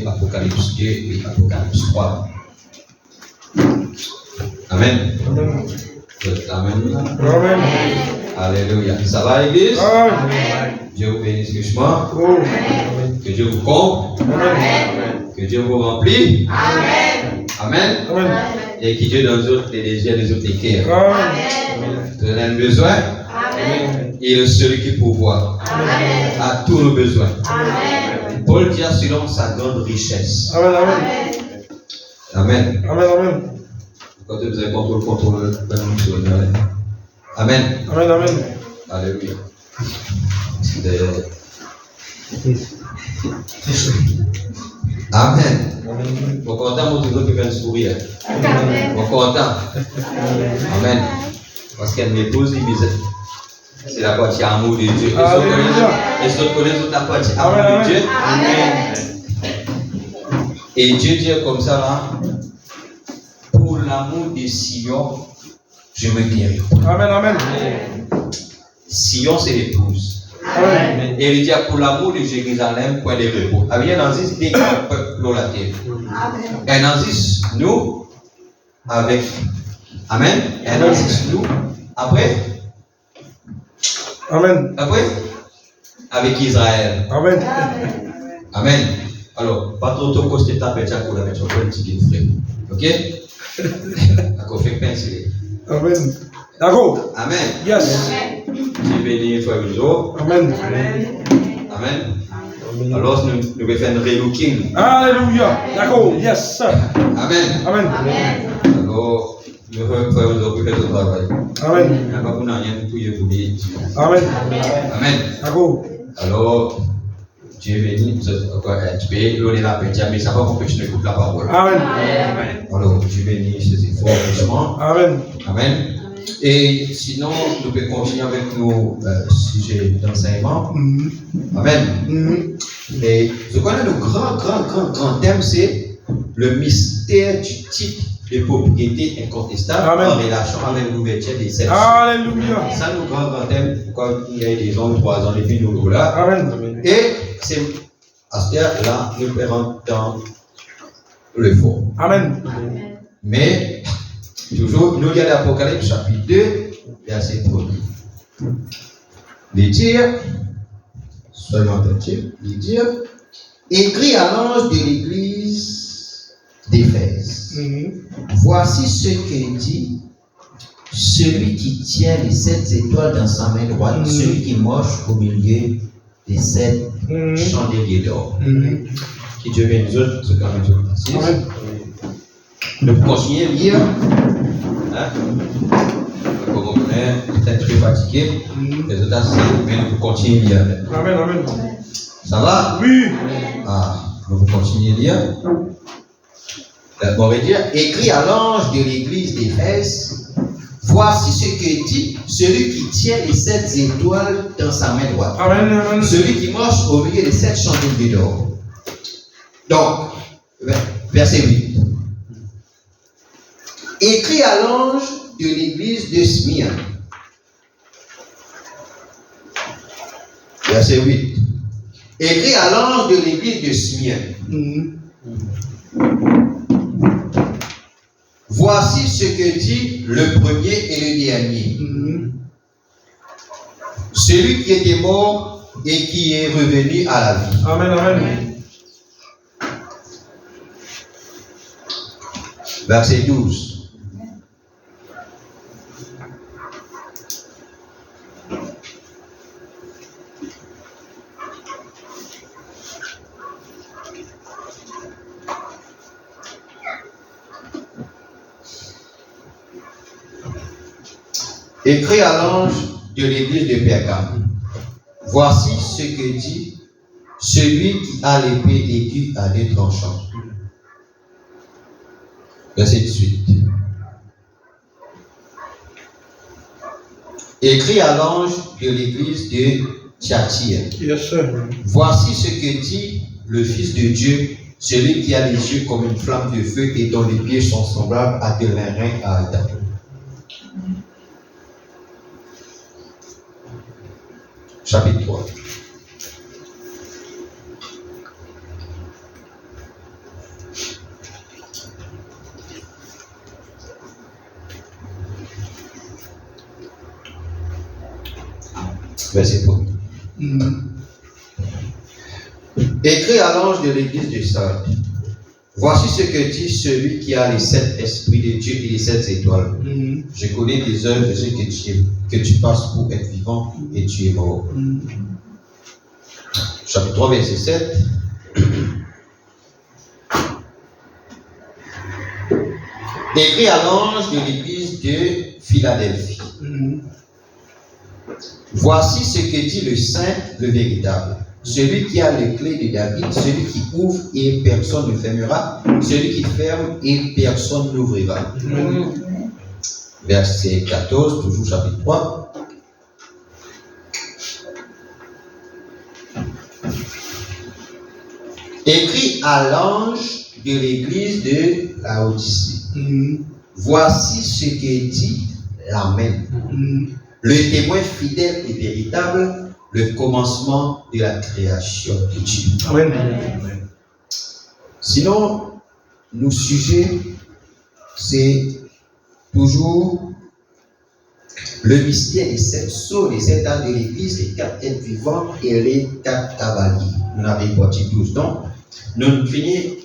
Apocalypse 2 et Apocalypse 3. Amen. Amen. Amen. Alléluia. Ça va, l'église? Amen. Dieu vous bénisse richement. Que Dieu vous comble. Amen. Que Dieu vous remplit. Amen. Amen. Amen. Et que Dieu donne autres des désirs, des autres équerres. Amen. Vous en avez besoin? Amen. Il est celui qui pourvoit à tous nos besoins. Amen. Paul dit selon sa grande richesse. Amen. Amen. Amen. Amen. Amen. Quand vous avez contrôle. Amen. Amen. Amen. Alléluia. Amen. Bon content, moi toujours que faire un sourire. Bon content. Amen. Parce qu'elle m'épouse, il disait. C'est la partie amour de Dieu. Est-ce que vous connaissez la partie amour de Dieu? Amen. Et Dieu dit comme ça là, pour l'amour de Sion, je me guéris. Amen, amen. Sion, c'est l'épouse. Amen. Et il dit pour l'amour de Jérusalem, point de repos. Amen. Nansis dit un peuple dans la terre. Et Nansis nous avec. Amen. Et Nansis nous après. Amen. Après, avec Israël. Amen. Amen. Alors, pas trop tôt que tu tapes pour la mettre un petit frère. Ok? D'accord, fait penser. Amen. D'accord. Amen. Yes. Dieu béni, frère Joe. Amen. Amen. Alors, nous devons faire un relooking. Alléluia. D'accord. Yes. Amen. Amen. Alors, nous devons faire un travail. Amen. Amen. Amen. D'accord. Alors, Dieu béni, tu peux donner la paix, mais ça va m'empêcher de écouter la parole. Amen. Alors, Dieu béni ces efforts richement. Amen. Amen. Et sinon, nous pouvons continuer avec nos sujets d'enseignement. Amen. Et ce qu'on a le grand thème, c'est le mystère du titre de propriété incontestable en relation avec l'ouverture des sept. Alléluia. Ça, nous grand thème, comme il y a des ans, 3 ans, depuis nous là. Amen. Et c'est à ce là nous pouvons dans le fond. Amen. Mais, toujours, nous, il y a l'Apocalypse chapitre 2, verset 1er. Il dit, seulement un titre, il dit, écrit à l'ange de l'église d'Éphèse. Voici ce que dit celui qui tient les 7 étoiles dans sa main droite, celui qui marche au milieu des 7 chandeliers d'or. Qui Dieu bénisse nous autres, ce quand même nous continuons à lire. Comme on est peut-être très fatigué, les autres assis, mais nous continuons à lire. Amen. Ça va? Oui. Nous continuons à lire. On va dire, écrit à l'ange de l'église d'Éphèse, voici ce que dit celui qui tient les 7 étoiles dans sa main droite. Amen. Celui qui marche au milieu des 7 chandeliers d'or. Donc, verset 8. Écrit à l'ange de l'église de Smyrne. Verset 8. Écrit à l'ange de l'église de Smyrne. Voici ce que dit le premier et le dernier. Celui qui était mort et qui est revenu à la vie. Amen. Verset 12. Écrit à l'ange de l'église de Pergame. Voici ce que dit celui qui a l'épée aiguë à 2 tranchants. Verset 18. Écrit à l'ange de l'église de Thyatire. Yes, sir. Voici ce que dit le Fils de Dieu, celui qui a les yeux comme une flamme de feu et dont les pieds sont semblables à des larrins à Adam. Chapitre 3. Verset 1. Écrit à l'ange de l'église de Sardes. Voici ce que dit celui qui a les 7 esprits de Dieu et les 7 étoiles. Je connais tes œuvres, je sais que tu passes pour être vivant et tu es mort. Chapitre 3, verset 7. Écrit à l'ange de l'église de Philadelphie. Voici ce que dit le Saint, le véritable. Celui qui a les clés de David, celui qui ouvre et personne ne fermera, celui qui ferme et personne n'ouvrira. Verset 14, toujours chapitre 3. Écrit à l'ange de l'église de Laodicée. Voici ce que dit l'Amen. Le témoin fidèle et véritable, le commencement de la création de Dieu. Amen. Sinon, nos sujets, c'est toujours le mystère des 7 sceaux, les 7 âmes de l'Église, les 4 êtres vivants et les 4 cavaliers. Nous avons parti 12. Donc, nous finissons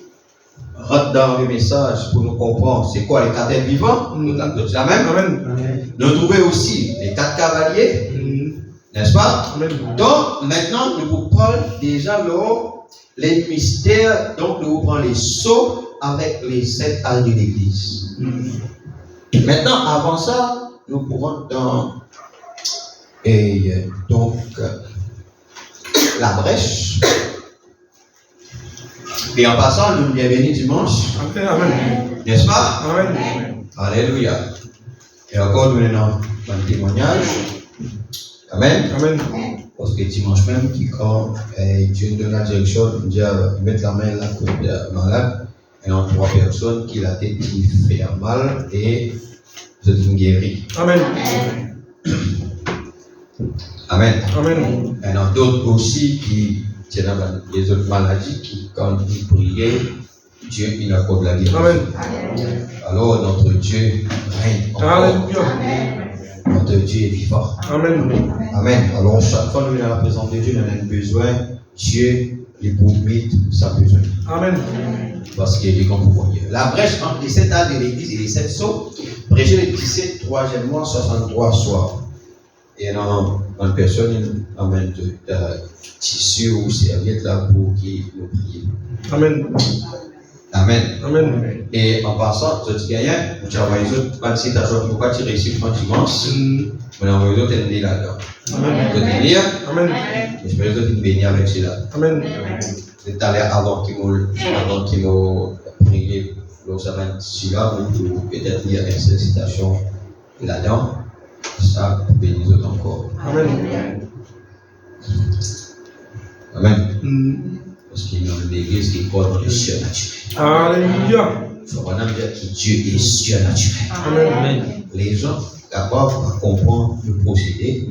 rentre dans le message pour nous comprendre c'est quoi les 4 êtres vivants. Nous avons la même. Amen. Nous trouvons aussi les 4 cavaliers. N'est-ce pas? Donc, maintenant, nous vous parlons déjà les mystères. Donc, nous vous prenons les sceaux avec les 7 âmes de l'Église. Maintenant, avant ça, nous pourrons dans la brèche. Et en passant, nous bienvenue dimanche. Amen. N'est-ce pas? Amen. Alléluia. Et encore, nous avons un témoignage. Amen. Amen. Parce que dimanche même, quand Dieu donne la direction, Dieu met la main là côté malade. Et on 3 personnes qui la tête qui fait mal et vous êtes guéris. Amen. Amen. Amen. Et on d'autres aussi qui tiennent les autres maladies qui, quand ils priaient, Dieu il accorde la guérison. Amen. Alors notre Dieu règne encore. Alléluia. Notre Dieu est vivant. Amen. Amen. Alors chaque fois que nous venons à la présence de Dieu, nous avons besoin. Dieu les pourmet sa besoin. Amen. Parce qu'il est grand pouvoir. La brèche entre les 7 âges de l'église et les 7 sceaux, prêcher les 17, 3e mois, 63 soirs. Et dans une personne, il amène de tissu ou serviette là pour qu'il nous prie. Amen. Amen. Amen. Et en passant, je dis rien, vous avez les autres, même si tu as joué, pourquoi tu réussis quand tu manges, vous avez les autres, tu es là-dedans. Amen. Vous êtes lire, Amen. je vais les autres bénir avec cela. Amen. C'est à l'heure avant qu'ils m'ont prié, donc ça va être celui-là, ou peut-être lire une seule citation là-dedans. Ça, bénis les autres encore. Amen. Amen. Parce qu'il y a une église qui croit dans le surnaturel. Alléluia. Il faut vraiment dire que Dieu est surnaturel. Amen. Les gens sont capables de comprendre le procédé,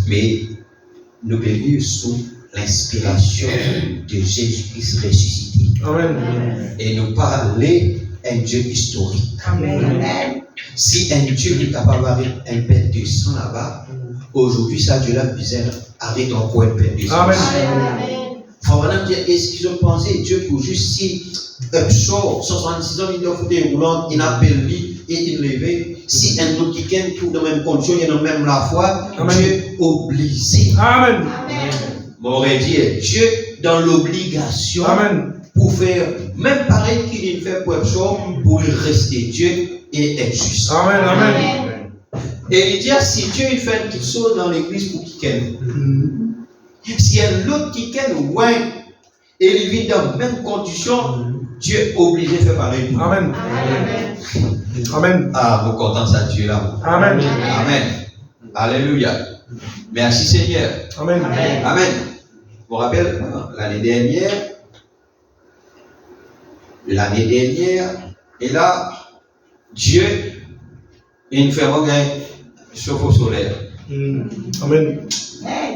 mais nous vivons sous l'inspiration de Jésus-Christ ressuscité. Amen. Et nous parler un Dieu historique. Amen. Si un Dieu est capable d'avoir un père de sang là-bas, aujourd'hui, ça Dieu là, arrête encore un père de sang. Amen. Il faut vraiment dire, est-ce qu'ils ont pensé Dieu pour juste si un sort, 66 ans, il doit foutre une roulante, il appelle lui et il lève. Si un autre qui gagne tout dans la même condition, il y a même la foi, Amen. Dieu obligé. Amen. M'aurait dit, Dieu dans l'obligation Amen. pour faire, même pareil qu'il fait pour un sort, pour rester Dieu et être juste. Amen. Amen. Et il dit, si Dieu il fait quelque chose dans l'église pour qu'il gagne, si un autre qui gagne, ouais, et il vit dans la même condition, Dieu est obligé de faire pareil. Amen. Amen. Ah, vous contents ça, Dieu là. Amen. Amen. Alléluia. Merci Seigneur. Amen. Amen. Je vous rappelle, l'année dernière, et là, Dieu, il nous fait un chauffe-eau solaire. Amen.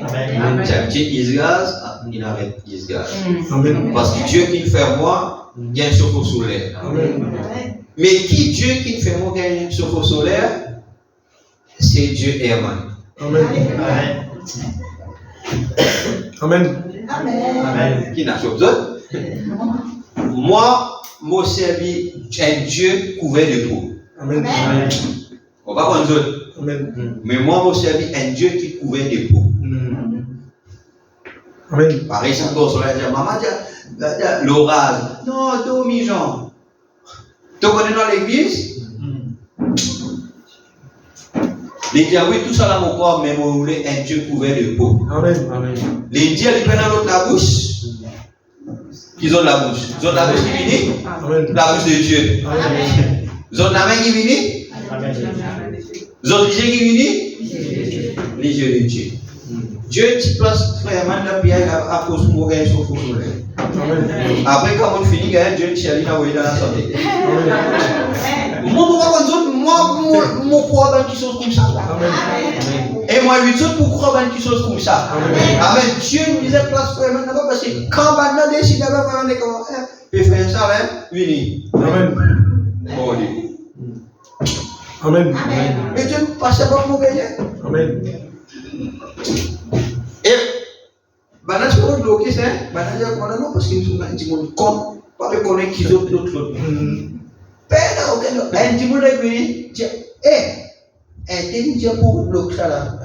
Amen. Il gaz, il arrête il gaz. Amen. Parce que Dieu qui fait moi, il y a un chauffe-eau solaire. Amen. Mais qui Dieu qui fait moi, il y a un chauffe-eau solaire, c'est Dieu Herman. Amen. Amen. Amen. Qui n'a chose d'autre? Moi, mon servi un Dieu couvert de peau. Amen. On va prendre d'autres. Amen. Mais moi, mon servi un Dieu qui couvert de peau. Amen. Par exemple, on va dire, maman, l'orage. Non, demi-jean. Tu connais dans l'église? Les dit, oui, tout ça là, mon corps, mais vous voulez un Dieu couvert de peau. Amen. Les dieux, ils prennent l'autre la bouche. Ils ont la bouche. Ils ont la bouche qui finit. Amen. La bouche de Dieu. Amen. Ils ont la main qui finit. Ils ont les yeux qui finit. Les yeux de Dieu. Dieu, tu places vraiment la pierre à cause pour gagner son faux soleil. Amen. Après, quand on finit, Dieu, tu as dit, dans la santé. Amen. Moi, mon croix dans quelque chose comme ça. Amen. Et moi, 8 autres pour croire dans quelque chose comme ça. Amen. Dieu nous disait place vraiment là-bas parce que quand on a décidé d'avoir un comment peut faire ça, vini. Amen. Bon Dieu. Amen. Et Dieu ne passe pas pour gagner. Amen. Et, maintenant, ce qu'on bloqué, c'est, non, parce qu'ils sont un petit monde comme, pas reconnaître qu'ils ont l'autre. Un petit monde est venu, dire, un petit pour bloquer ça là.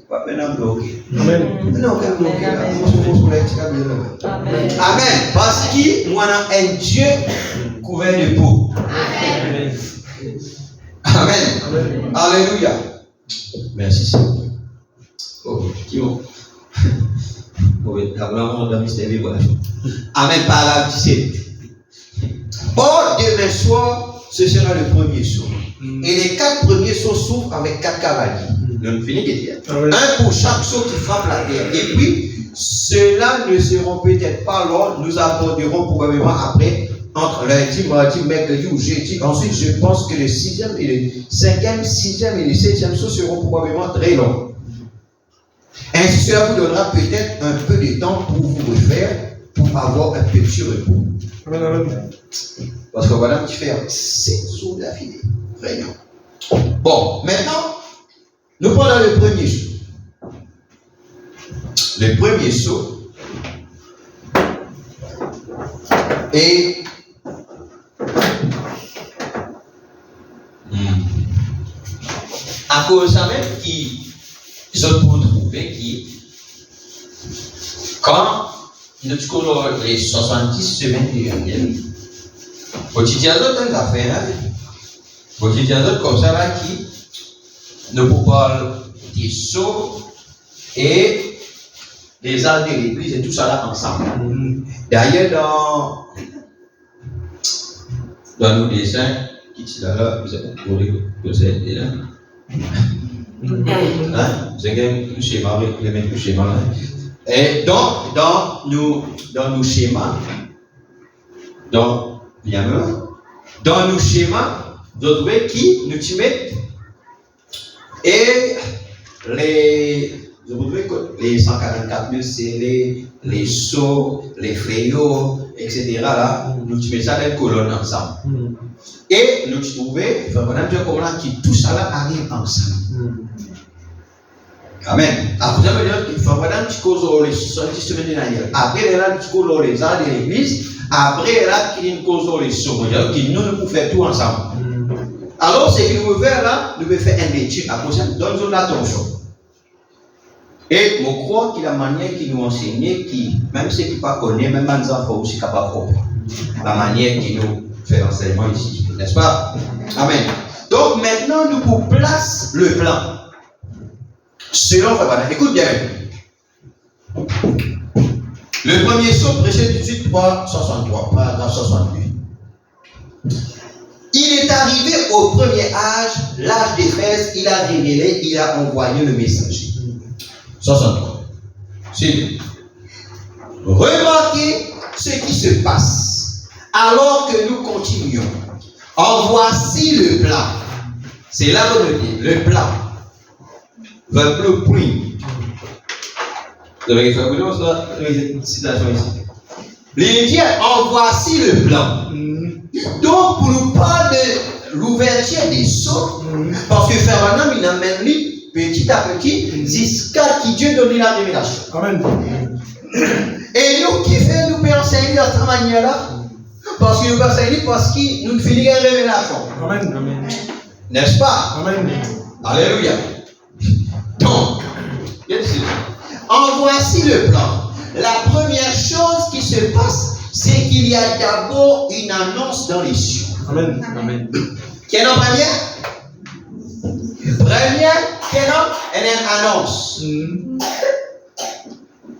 Pas maintenant bloqué. Amen. Non, aucun bloqué là. Amen. Parce que moi, un Dieu couvert de peau. Amen. Alléluia. Merci Seigneur. Oh, qui bon. Amen. Par la 17. Or, demain soir, ce sera le premier saut. Et les 4 premiers sauts s'ouvrent avec 4 cavaliers. Nous finissons de dire. Un pour chaque saut qui frappe la terre. Et puis, ceux-là ne seront peut-être pas là. Nous aborderons probablement après, entre lundi, mardi, mercredi ou jeudi. Ensuite, je pense que le 6e et le 5e, 6e et le 7e saut seront probablement très longs. Ainsi, cela vous donnera peut-être un peu de temps pour vous refaire, pour avoir un petit repos. Parce que voilà, tu fais 7 sauts d'affilée. Vraiment. Bon, maintenant, nous prenons le premier saut. Le premier saut. Et à cause de ça même qui je peux trouver qui quand nous avons les 70 semaines de l'année, il y a d'autres affaires, il y a d'autres comme ça là qui ne peuvent pas des sauts et les arts de l'église et tout ça là ensemble. D'ailleurs, dans nos dessins, qui sont là, vous avez vous êtes là. Vous avez un schéma, les mêmes schémas. Et donc, dans nos schémas, dans nos schémas, vous trouvez qui nous mettent et les 144 000, c'est les sauts, les fléaux, etc. Là, nous mettons ça dans une colonne ensemble. Et nous trouvons, qui tout ça là arrive ensemble. Amen. Après, il faut vraiment que tu causes les 70 semaines de l'année. Après, là, tu causes les arts de l'église. Après, là, tu causes les sauts. Nous pouvons faire tout ensemble. Alors, ce que nous voulons faire là, nous voulons faire une étude. Après ça, donne-nous l'attention. Et je crois que la manière qu'il nous enseigne, qui, même ceux qui ne connaissent pas, même les enfants aussi capables de comprendre. La manière qu'il nous fait l'enseignement ici. N'est-ce pas? Amen. Donc, maintenant, nous vous place le plan. Selon Fabana. Écoute bien. Le premier saut, prêché 18, 3, 63, paragraphe 62. Il est arrivé au premier âge, l'âge d'Éphèse, il a révélé, il a envoyé le messager. 63. C'est remarquez ce qui se passe alors que nous continuons. En voici le plan. C'est là qu'on le dit, le plan. The blueprint. Vous avez fait une citation ici. Les dieux, en voici le plan. Donc, pour nous parler de l'ouverture des sauts, parce que Fernand, il amène lui petit à petit jusqu'à qui Dieu donne la révélation. Amen. Et nous qui fait nous enseigner de cette manière-là, parce que nous enseignons parce que nous finissons la révélation. Amen. N'est-ce pas? Amen. Alléluia. Donc, en voici le plan. La première chose qui se passe, c'est qu'il y a d'abord une annonce dans les cieux. Amen. Amen. Quelle est la première? Première, quelle est une annonce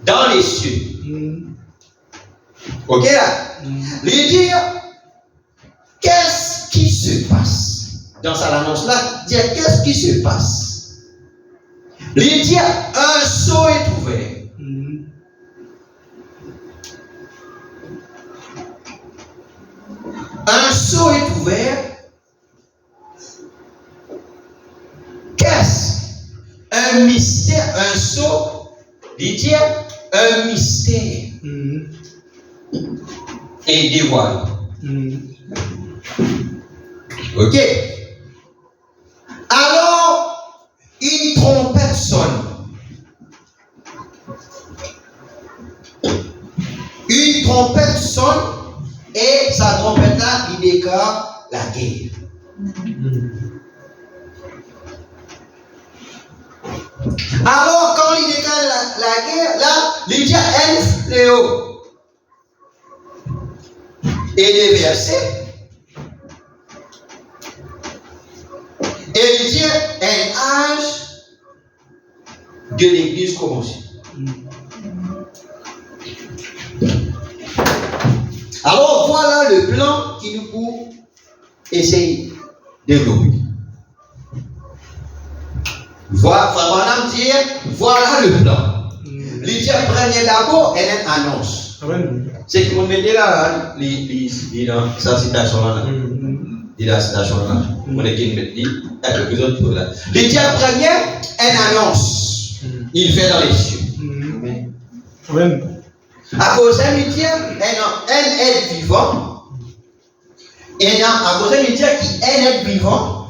dans les cieux. Ok là? Les dire, qu'est-ce qui se passe? Dans cette annonce-là, dire qu'est-ce qui se passe? Les dire, un sceau est ouvert. Un sceau est ouvert. Qu'est-ce? Un mystère, un sceau, dit un mystère est dévoilé. Ok? Alors, une trompette sonne. Une trompette sonne et sa trompette là, il déclare la guerre. Alors, quand il déclare la guerre, là, il dit un fléau. Et les versets. Et il dit un âge de l'église commencé. Alors, voilà le plan qui nous essayer de développer. Voilà, Frère Branham dit, voilà le plan. L'idée première d'abord, elle est annonce. Amen. C'est que vous mettez là, dans sa citation là. Il a la citation là. On est qui met dit, avec les autres choses là. L'idée première, elle annonce. Il fait dans les cieux. Amen. À cause de l'idée, elle est vivant. Et à cause de l'idée qui est vivant,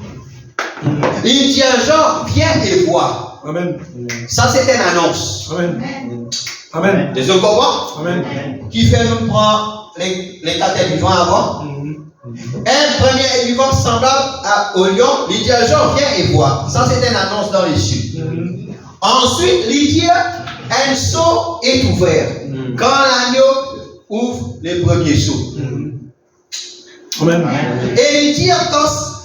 l'idée genre vient et voit. Amen. Ça c'est une annonce. Amen. Amen. Les autres comprennent? Amen. Qui fait nous prendre les quatre êtres vivants avant? Un premier être vivant semblable au lion, l'idée genre vient et voit. Ça c'est une annonce dans les cieux. Ensuite, l'idée, un seau est ouvert. Quand l'agneau ouvre le premier seau. Amen. Et l'idée,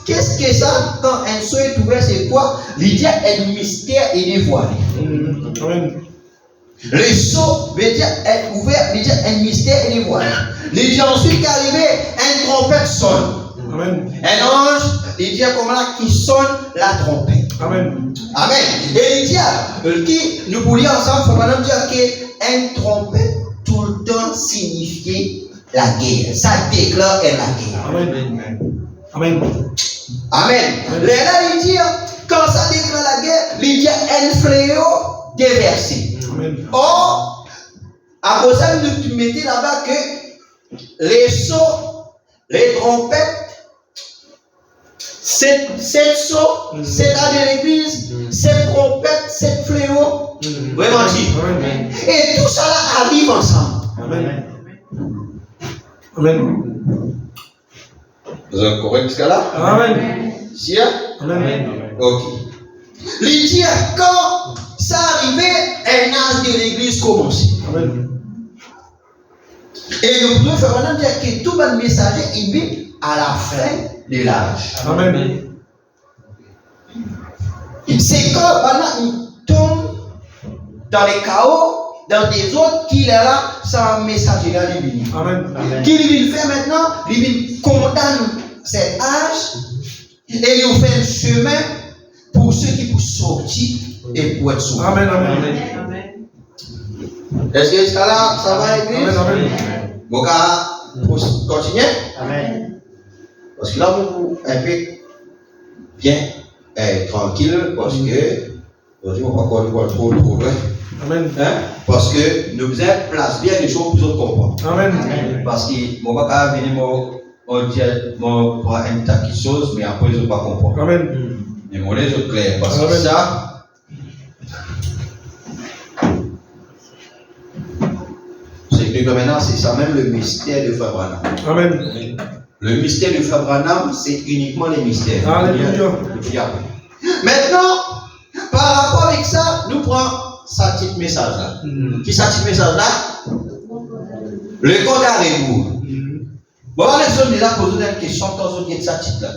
qu'est-ce que ça? Quand un seau est ouvert, c'est quoi? L'idée est un mystère et dévoilé. Amen. Le seau veut dire être ouvert, veut dire un mystère et dévoilé. L'idée ensuite qu'arrivé, une trompette sonne. Amen. Un ange, l'idée comme là qui sonne la trompette. Amen. Amen. Et l'idée qui nous pour lire ensemble, il faut dire qu'une trompette tout le temps signifie la guerre. Ça déclare la guerre. Amen. Amen. Amen. Là, il dit, quand ça déclare la guerre, il dit un fléau déversé. Amen. Or, à cause de tu mettais là-bas que les sauts, les trompettes, cette saut, c'est là de l'église, cette trompette, cette fléau, vraiment dit. Amen. Et tout ça là arrive ensemble. Amen. Amen. Vous êtes correct jusqu'à là? Amen. Si? Amen. Ok. L'idée, quand ça arrivait, un âge de l'église commençait. Amen. Et nous pouvons faire maintenant dire que tout le messager, il vit à la fin de l'âge. Amen. C'est quand maintenant il tombe dans les chaos, dans des autres qui est là, sans messager là, il vient. Amen. Qu'il il fait maintenant, il condamne cet âge et il fait un chemin pour ceux qui peuvent sortir et pour être sauvés. Amen. Amen. Est-ce que jusqu'à là, ça va l'église? Amen. Amen. Bon, pour continuer? Amen. Parce que là, vous un peu bien tranquille, parce que aujourd'hui, on va pas encore trop loin. Amen. Hein? Parce que nous faisons place bien les choses pour nous comprendre. Amen. Parce que mon papa venir mon pour un tas de choses, mais après, je ne vais pas comprendre. Amen. Mais mon les autres clair. Parce que Amen. ça, c'est que maintenant, c'est ça même le mystère de Frère Branham. Amen. Le mystère de Frère Branham, c'est uniquement les mystères. Alléluia. Maintenant, par rapport avec ça, nous prenons ce petit message là. Qui ce petit message là? Le compte à rebours. Bon, les hommes là posent une question quand on dit ça titre là.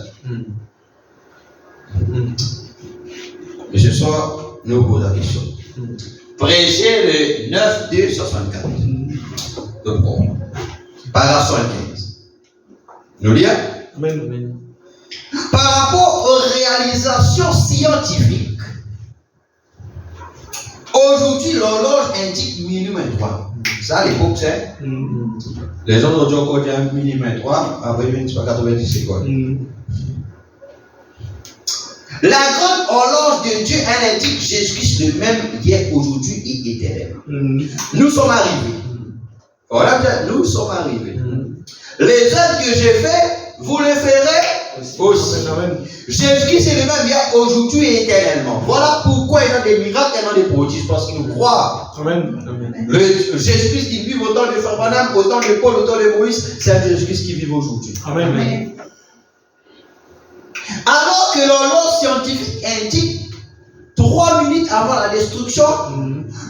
Mais ce soir, nous posons la question. Prêcher le 9-2-64. Donc, paragraphe 75. Nous lisons. Amen. Par rapport aux réalisations scientifiques, aujourd'hui l'horloge indique minuit 23. Ça à l'époque c'est. Les gens aujourd'hui ont encore dit minuit 23, après 90 secondes. La grande horloge de Dieu, elle indique Jésus-Christ le même hier, aujourd'hui et éternellement. Nous sommes arrivés. Voilà, nous sommes arrivés. Les œuvres que j'ai fait, vous les ferez aussi. Amen. Jésus-Christ est le même hier, aujourd'hui et éternellement. Voilà pourquoi il y a des miracles et des prodiges, parce qu'il nous croit. Amen. Jésus-Christ qui vit au temps de Frère Branham, au temps de Paul, au temps de Moïse, c'est Jésus-Christ qui vit aujourd'hui. Amen. Alors que l'horloge scientifique indique 3 minutes avant la destruction,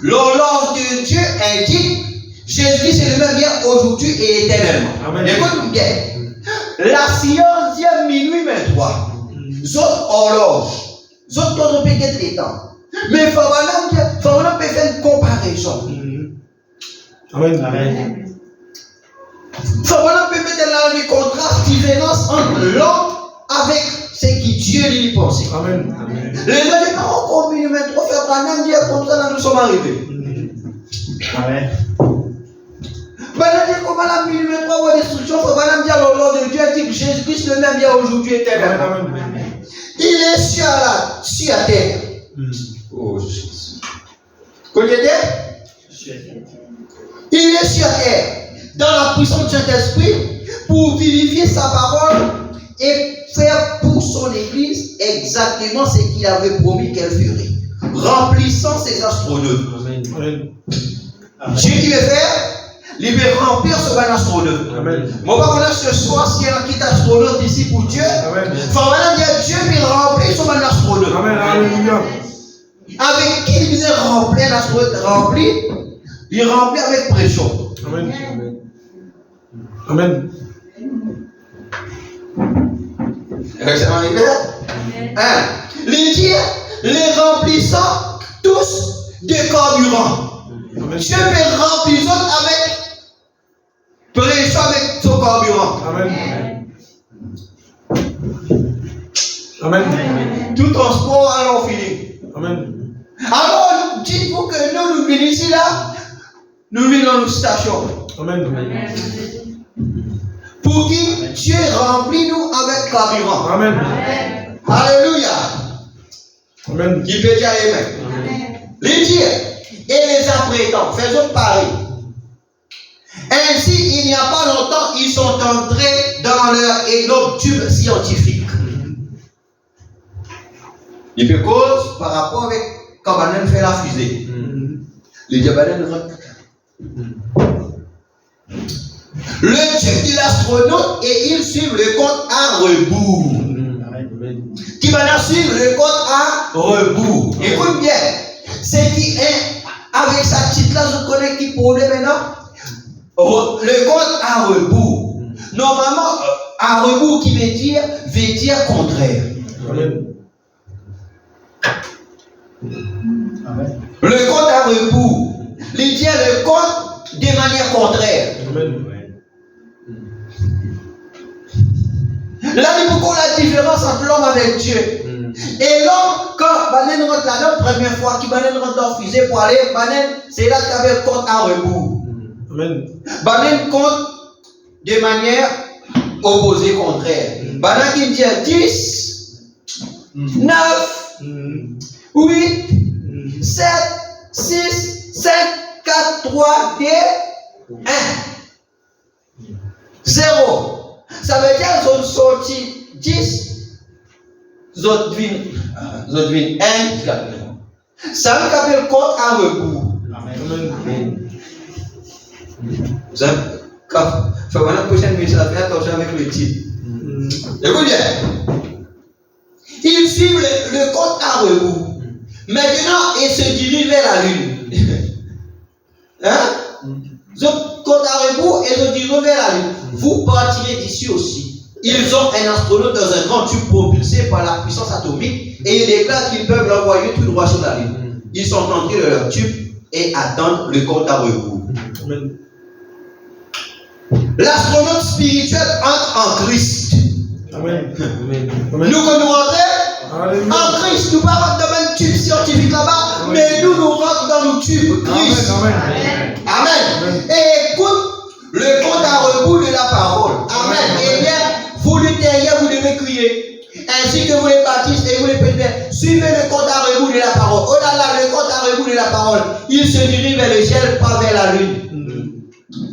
l'horloge de Dieu indique Jésus-Christ est le même hier, aujourd'hui et éternellement. Amen. Écoute bien. La science dit minuit 23. D'autres horloges. D'autres choses peut-être les temps. Mais il faut peut faire une comparaison. Amen. Il faut peut mettre là le contraste, différence entre l'homme avec ce que Dieu lui pensait. Amen. Les gens disent, non, comme il met trop faire Branham, Dieu comme ça, là, nous sommes arrivés. Amen. Branham dit, comment la millimètre trois destruction, il faut Branham dire au nom de Dieu, dit que Jésus-Christ le même bien aujourd'hui éternellement. Il est sur la terre. Oh, Jésus. Connaissez? Il est sur terre, dans la puissance du Saint-Esprit, pour vivifier sa parole et faire pour son Église exactement ce qu'il avait promis qu'elle ferait, remplissant ses astronautes. Dieu qui veut faire, il veut remplir ce bon astronaute. Moi, par contre, ce soir, s'il y a un petit astronaute ici pour Dieu, il faut vraiment dire Dieu veut remplir ce bon astronaute. Avec qui il veut remplir l'astronaute rempli? Il remplit avec pression. Amen. Amen. Ça va arriver? Les dire, les remplissant tous de carburant. Dieu peut remplir avec pression avec son carburant. Amen. Amen. Tout transport à l'infini. Amen. Alors, dites-vous que nous venons ici là, nous venons dans nos stations. Amen. Pour qui Dieu remplit nous avec carburant. Amen. Alléluia. Amen. Qui peut dire Amen. Les dire et les apprêtants, faisons pareil. Ainsi, il n'y a pas longtemps, ils sont entrés dans leur énorme tube scientifique. Il fait cause par rapport avec quand Banane fait la fusée. Les diabanènes le tube de l'astronaute et ils suivent le compte à rebours. Qui va suivre le compte à rebours. Écoute bien, c'est qui est avec sa petite là, je connais qui problème maintenant. Le compte à rebours. Normalement, à rebours qui veut dire contraire. Amen. Le compte à rebours. Il dit le compte de manière contraire. Amen. Là, il faut qu'on la différence entre l'homme avec Dieu. Et l'homme, quand Banen rentre là, la première fois qu'il Banen rentre dans le fusée pour aller, Banen, c'est là qu'il avait le compte à rebours. Amen. Banen compte de manière opposée, contraire. Banen qui dit 10, 9, 8, 7, 6, 5, 4, 3, 2, 1. 0. Ça veut dire qu'ils ont sorti 10, ils ont devenu 1, 4. Ça veut dire le compte à rebours. Amen. Vous avez la prochaine mission à faire attention avec le titre. Écoute bien. Ils suivent le compte à rebours. Maintenant, ils se dirigent vers la lune. Ils ont compte à rebours et ils se dirigent vers la lune. Vous partirez d'ici aussi. Ils ont un astronaute dans un grand tube propulsé par la puissance atomique et ils déclarent qu'ils peuvent l'envoyer tout droit sur la lune. Ils sont entrés dans leur tube et attendent le compte à rebours. Amen. L'astronaute spirituel entre en Christ. Amen. Nous, quand nous rentrons en Christ, nous ne parlons pas dans un tube scientifique là-bas, mais nous rentrons dans le tube Christ. Amen. Amen. Et écoute le compte à rebours de la parole. Amen. Eh bien, vous luthériens, vous devez crier. Ainsi que vous les baptistes et vous les pédères, suivez le compte à rebours de la parole. Oh là là, le compte à rebours de la parole. Il se dirige vers le ciel, pas vers la lune.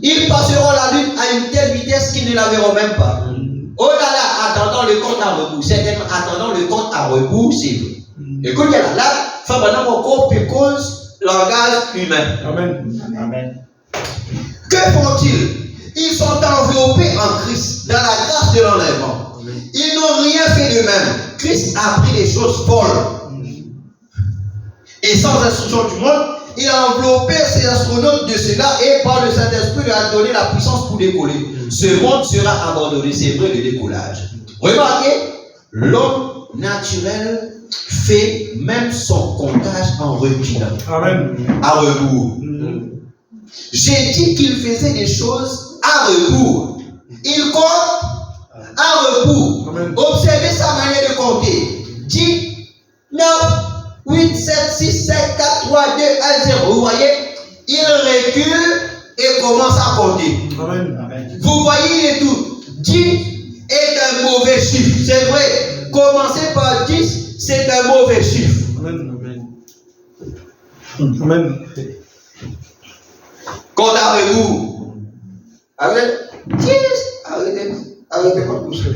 Ils passeront la lune à une telle vitesse qu'ils ne la verront même pas. Oh là là, attendant le compte à rebours. Certainement, attendant le compte à rebours, c'est vrai. Écoute bien là, il faut maintenant qu'on cause langage humain. Amen. Amen. Que font-ils? Ils sont enveloppés en Christ, dans la grâce de l'enlèvement. Ils n'ont rien fait d'eux-mêmes. Christ a pris des choses folles. Et sans instruction du monde, il a enveloppé ses astronautes de cela et par le Saint-Esprit lui a donné la puissance pour décoller. Ce monde sera abandonné, c'est vrai, le décollage. Remarquez, l'homme naturel fait même son comptage en reculant. Amen. À rebours. J'ai dit qu'il faisait des choses à rebours. Il compte un rebours. Amen. Observez sa manière de compter. 10, 9, 8, 7, 6, 5, 4, 3, 2, 1, 0. Vous voyez, il recule et commence à compter. Amen. Vous voyez, il est tout. 10 est un mauvais chiffre. C'est vrai. Commencer par 10, c'est un mauvais chiffre. Amen. Amen. Compte à rebours. Avec 10. Arrêtez comme tout ça.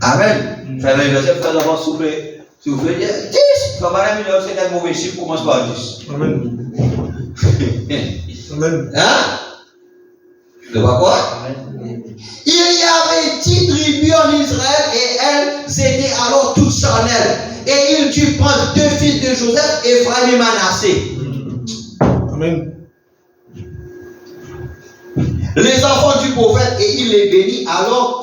Amen. Fais le verset, fais d'abord souffler. Souffler, 10. Comme madame, c'est un mauvais chiffre, commence par 10. Amen. Amen. Hein? De quoi? Il y avait 10 tribus en Israël et elles étaient alors toutes charnelles. Et il dut prendre 2 fils de Joseph, Ephraim et Manassé. Amen. Les enfants du prophète, et il les bénit alors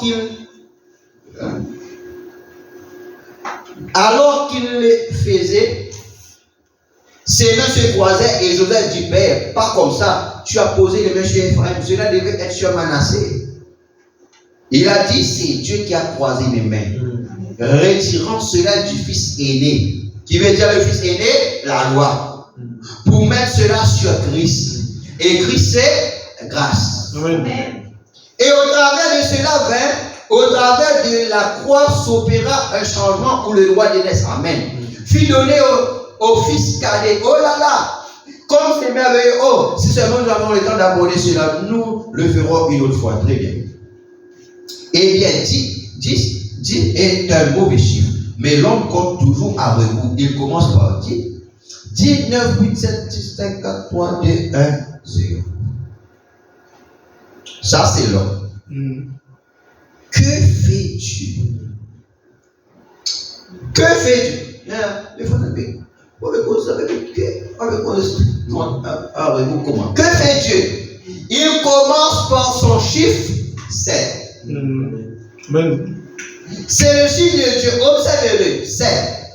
qu'il les faisait. Ses mains se croisaient et Joseph dit, Père, pas comme ça. Tu as posé les mains sur Ephraim, cela devait être sur Manassé. Il a dit, c'est Dieu qui a croisé mes mains, retirant cela du fils aîné. Qui veut dire le fils aîné? La loi. Pour mettre cela sur Christ. Et Christ, c'est grâce. Amen. Et au travers de cela au travers de la croix s'opéra un changement où le droit d'aînesse, amen, fut donné au fils cadet. Oh là là, comme c'est merveilleux. Oh, si seulement nous avons le temps d'aborder cela, nous le ferons une autre fois. Très bien. Eh bien, 10 est un mauvais chiffre, mais l'homme compte toujours à rebours. Il commence par 10. 10, 9, 8, 7, 6, 5, 4, 3, 2, 1, 0. Ça, c'est l'homme. Que fait Dieu? Que fait Dieu? Que fait Dieu? Il commence par son chiffre 7. Amen. C'est le chiffre de Dieu. Observez-le. 7.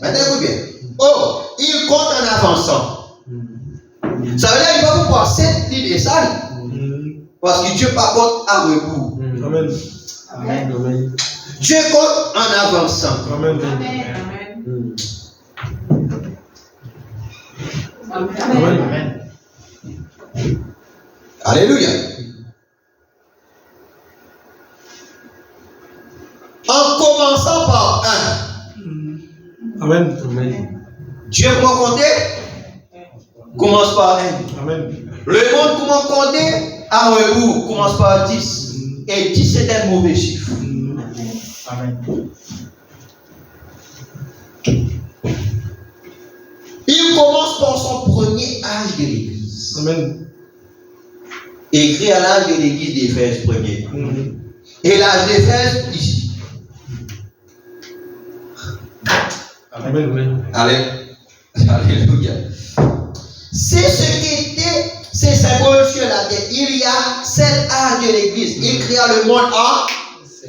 Maintenant, vous bien. Oh, il compte en avançant. Ça veut dire qu'il va vous voir 7 lignes et ça. Parce que Dieu par contre à rebours. Amen. Amen. Dieu compte en avançant. Amen. Amen. Alléluia. En commençant par 1. Amen. Dieu comment compter? Commence par 1. Amen. Le monde comment compter? À rebours, commence par 10. Et 10 c'est un mauvais chiffre. Amen. Il commence par son premier âge de l'église. Amen. Écrit à l'âge de l'église d'Éphèse premier. Et l'âge d'Éphèse ici. Amen. Alléluia. C'est ce qui était, c'est symbole sur la terre. Il y a 7 âges de l'église. Il créa le monde en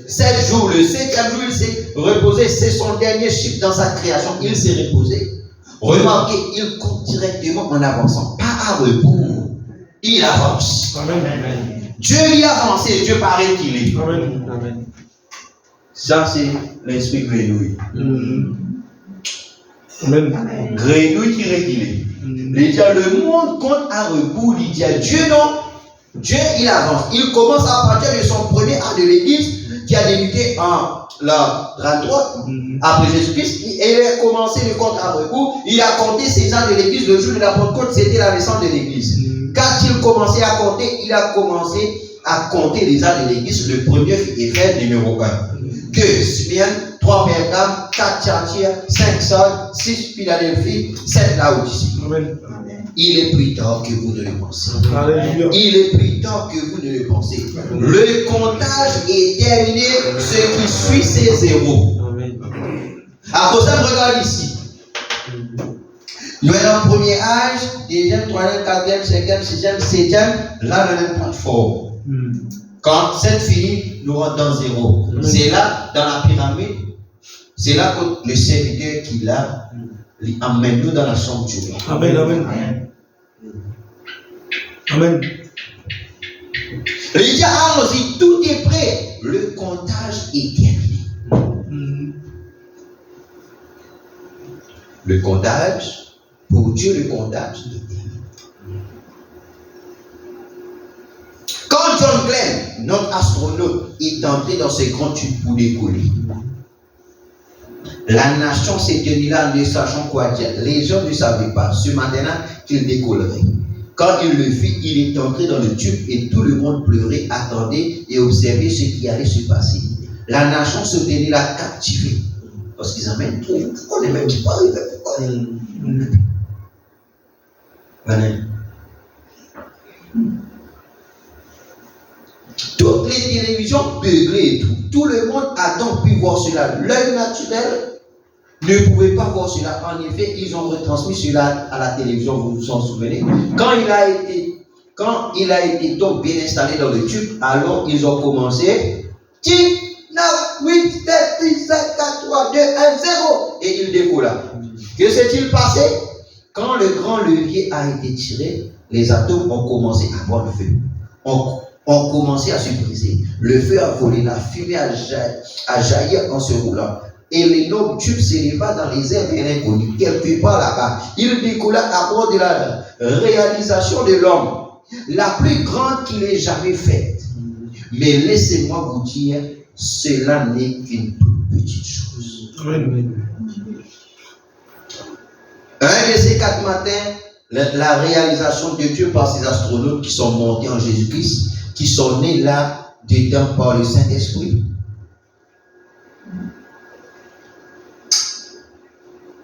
7 jours. Le 7e jour, il s'est reposé. C'est son dernier chiffre dans sa création. Il s'est reposé. Remarquez, il compte directement en avançant. Pas à rebours. Il avance. Amen. Dieu y a avancé. Dieu paraît qu'il est. Amen. Ça, c'est l'esprit grenouille. Amen. Grenouille qui est. Le monde compte à rebours. Il dit à Dieu non. Dieu, il avance. Il commence à partir de son premier âge de l'église qui a débuté en la 33 après Jésus-Christ. Et il a commencé le compte à rebours. Il a compté ses ans de l'église. Le jour de la Pentecôte, c'était la naissance de l'église. Quand il commençait à compter, il a commencé à compter les ans de l'église. Le premier Éphèse numéro 1. 2 Smyrne, 3 Pergame, 4 Thyatire, 5 Sardes, 6 Philadelphie, 7 Laodicée. Amen. Il est plus tard que vous ne le pensez. Alléluia. Il est plus tard que vous ne le pensez. Le comptage est terminé. Ce qui suit, c'est 0. À cause ça, regarde ici. Nous sommes en premier âge, deuxième, troisième, quatrième, cinquième, sixième, septième. Là, on a une plateforme. Quand 7 finit, nous rentrons dans 0. C'est là, dans la pyramide, c'est là que le serviteur qui l'a emmène nous dans la sanctuaire. Amen. Il dit, allons-y, tout est prêt. le comptage est terminé. Le comptage, pour Dieu, le comptage est terminé. Quand John Glenn, notre astronaute, est entré dans ce grand tube pour décoller, la nation s'est tenue là ne sachant quoi dire. Les gens ne savaient pas ce matin-là qu'il décollerait. Quand il le fit, il est entré dans le tube et tout le monde pleurait, attendait et observait ce qui allait se passer. La nation se tenait là captivée. Parce qu'ils amènent tout. On est même pas arrivé. Toutes les télévisions beuglées et tout. Tout le monde a donc pu voir cela. L'œil naturel ne pouvait pas voir cela. En effet, ils ont retransmis cela à la télévision, vous vous en souvenez. Quand il a été donc bien installé dans le tube, alors ils ont commencé 10, 9, 8, 7, 6, 5, 4, 3, 2, 1, 0 et il décolla. Que s'est-il passé? Quand le grand levier a été tiré, les atomes ont commencé à boire le feu. Ont commencé à se briser. Le feu a volé, la fumée a jailli en se roulant. Et l'énorme tube s'éleva dans les airs bien inconnus, quelque part là-bas. Il décolla à bord de la réalisation de l'homme, la plus grande qu'il ait jamais faite. Mais laissez-moi vous dire, cela n'est qu'une petite chose. Un de ces 4 matins, la réalisation de Dieu par ces astronautes qui sont montés en Jésus-Christ, qui sont nés là dedans par le Saint-Esprit.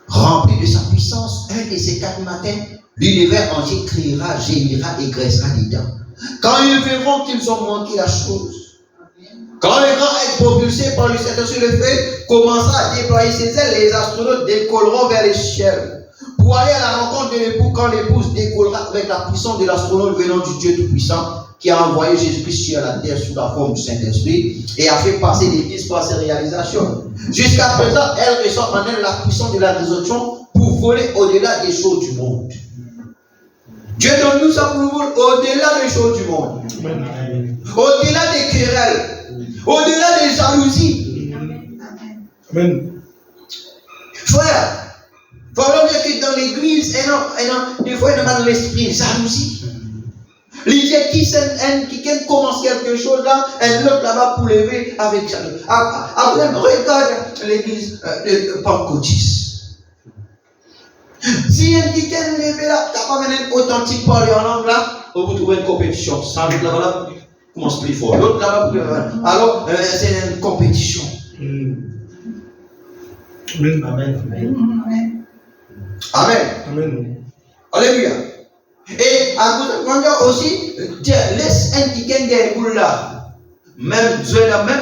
Rempli de sa puissance, un de ces 4 matins, l'univers entier criera, gémira et graissera des dents. Quand ils verront qu'ils ont manqué la chose, quand les grands être propulsés par le Saint-Esprit, le feu commencera à déployer ses ailes, les astronautes décolleront vers les cieux pour aller à la rencontre de l'époux quand l'épouse décollera avec la puissance de l'astronaute venant du Dieu Tout-Puissant qui a envoyé Jésus-Christ sur la terre sous la forme du Saint-Esprit et a fait passer l'Église par ses réalisations. Jusqu'à présent, elle ressent en elle la puissance de la résurrection pour voler au-delà des choses du monde. Dieu donne-nous ça pour nous voler au-delà des choses du monde. Au-delà des querelles. Au-delà des jalousies. Amen. Frère, il faut dire que dans l'église, des fois, il y a l'esprit jalousie. L'idée qui commence quelque chose là, et l'autre là-bas pour lever avec ça. Après, regarde l'église de pentecôtiste. Si un qui est levé là, tu n'as pas mené authentique parler en langue là, on vous trouve une compétition. Ça là-bas commence plus fort. L'autre là-bas, alors c'est une compétition. Amen. Amen. Amen. Amen. Alléluia. Et à cause de aussi, laisse un qui gagne des boules là. Même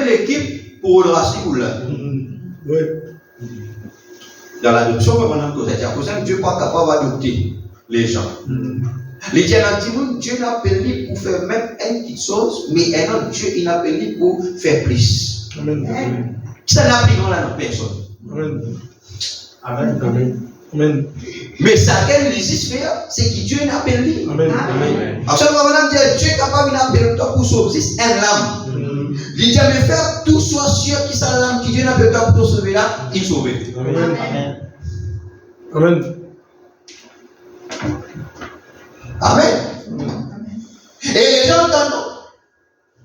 l'équipe pour le racisme là. Oui. Dans l'adoption, Dieu n'est pas capable d'adopter les gens. Les Dieu n'a pas appelé pour faire même une petite chose, mais Dieu il n'a appelé pour faire plus. Amen. Ça n'a plus dans la personne. Amen. Amen. Amen. Amen. Mais ça qu'elle résiste faire, c'est que Dieu n'a pas appelé. Amen. Amen. Alors, Dieu est capable d'appeler toi pour subsister un lame. Il dit de faire tout soit sûr qu'il s'en lame, que Dieu n'a pas pour sauver là, il sauve. Amen. Amen. Amen. Amen. Et les gens entendent.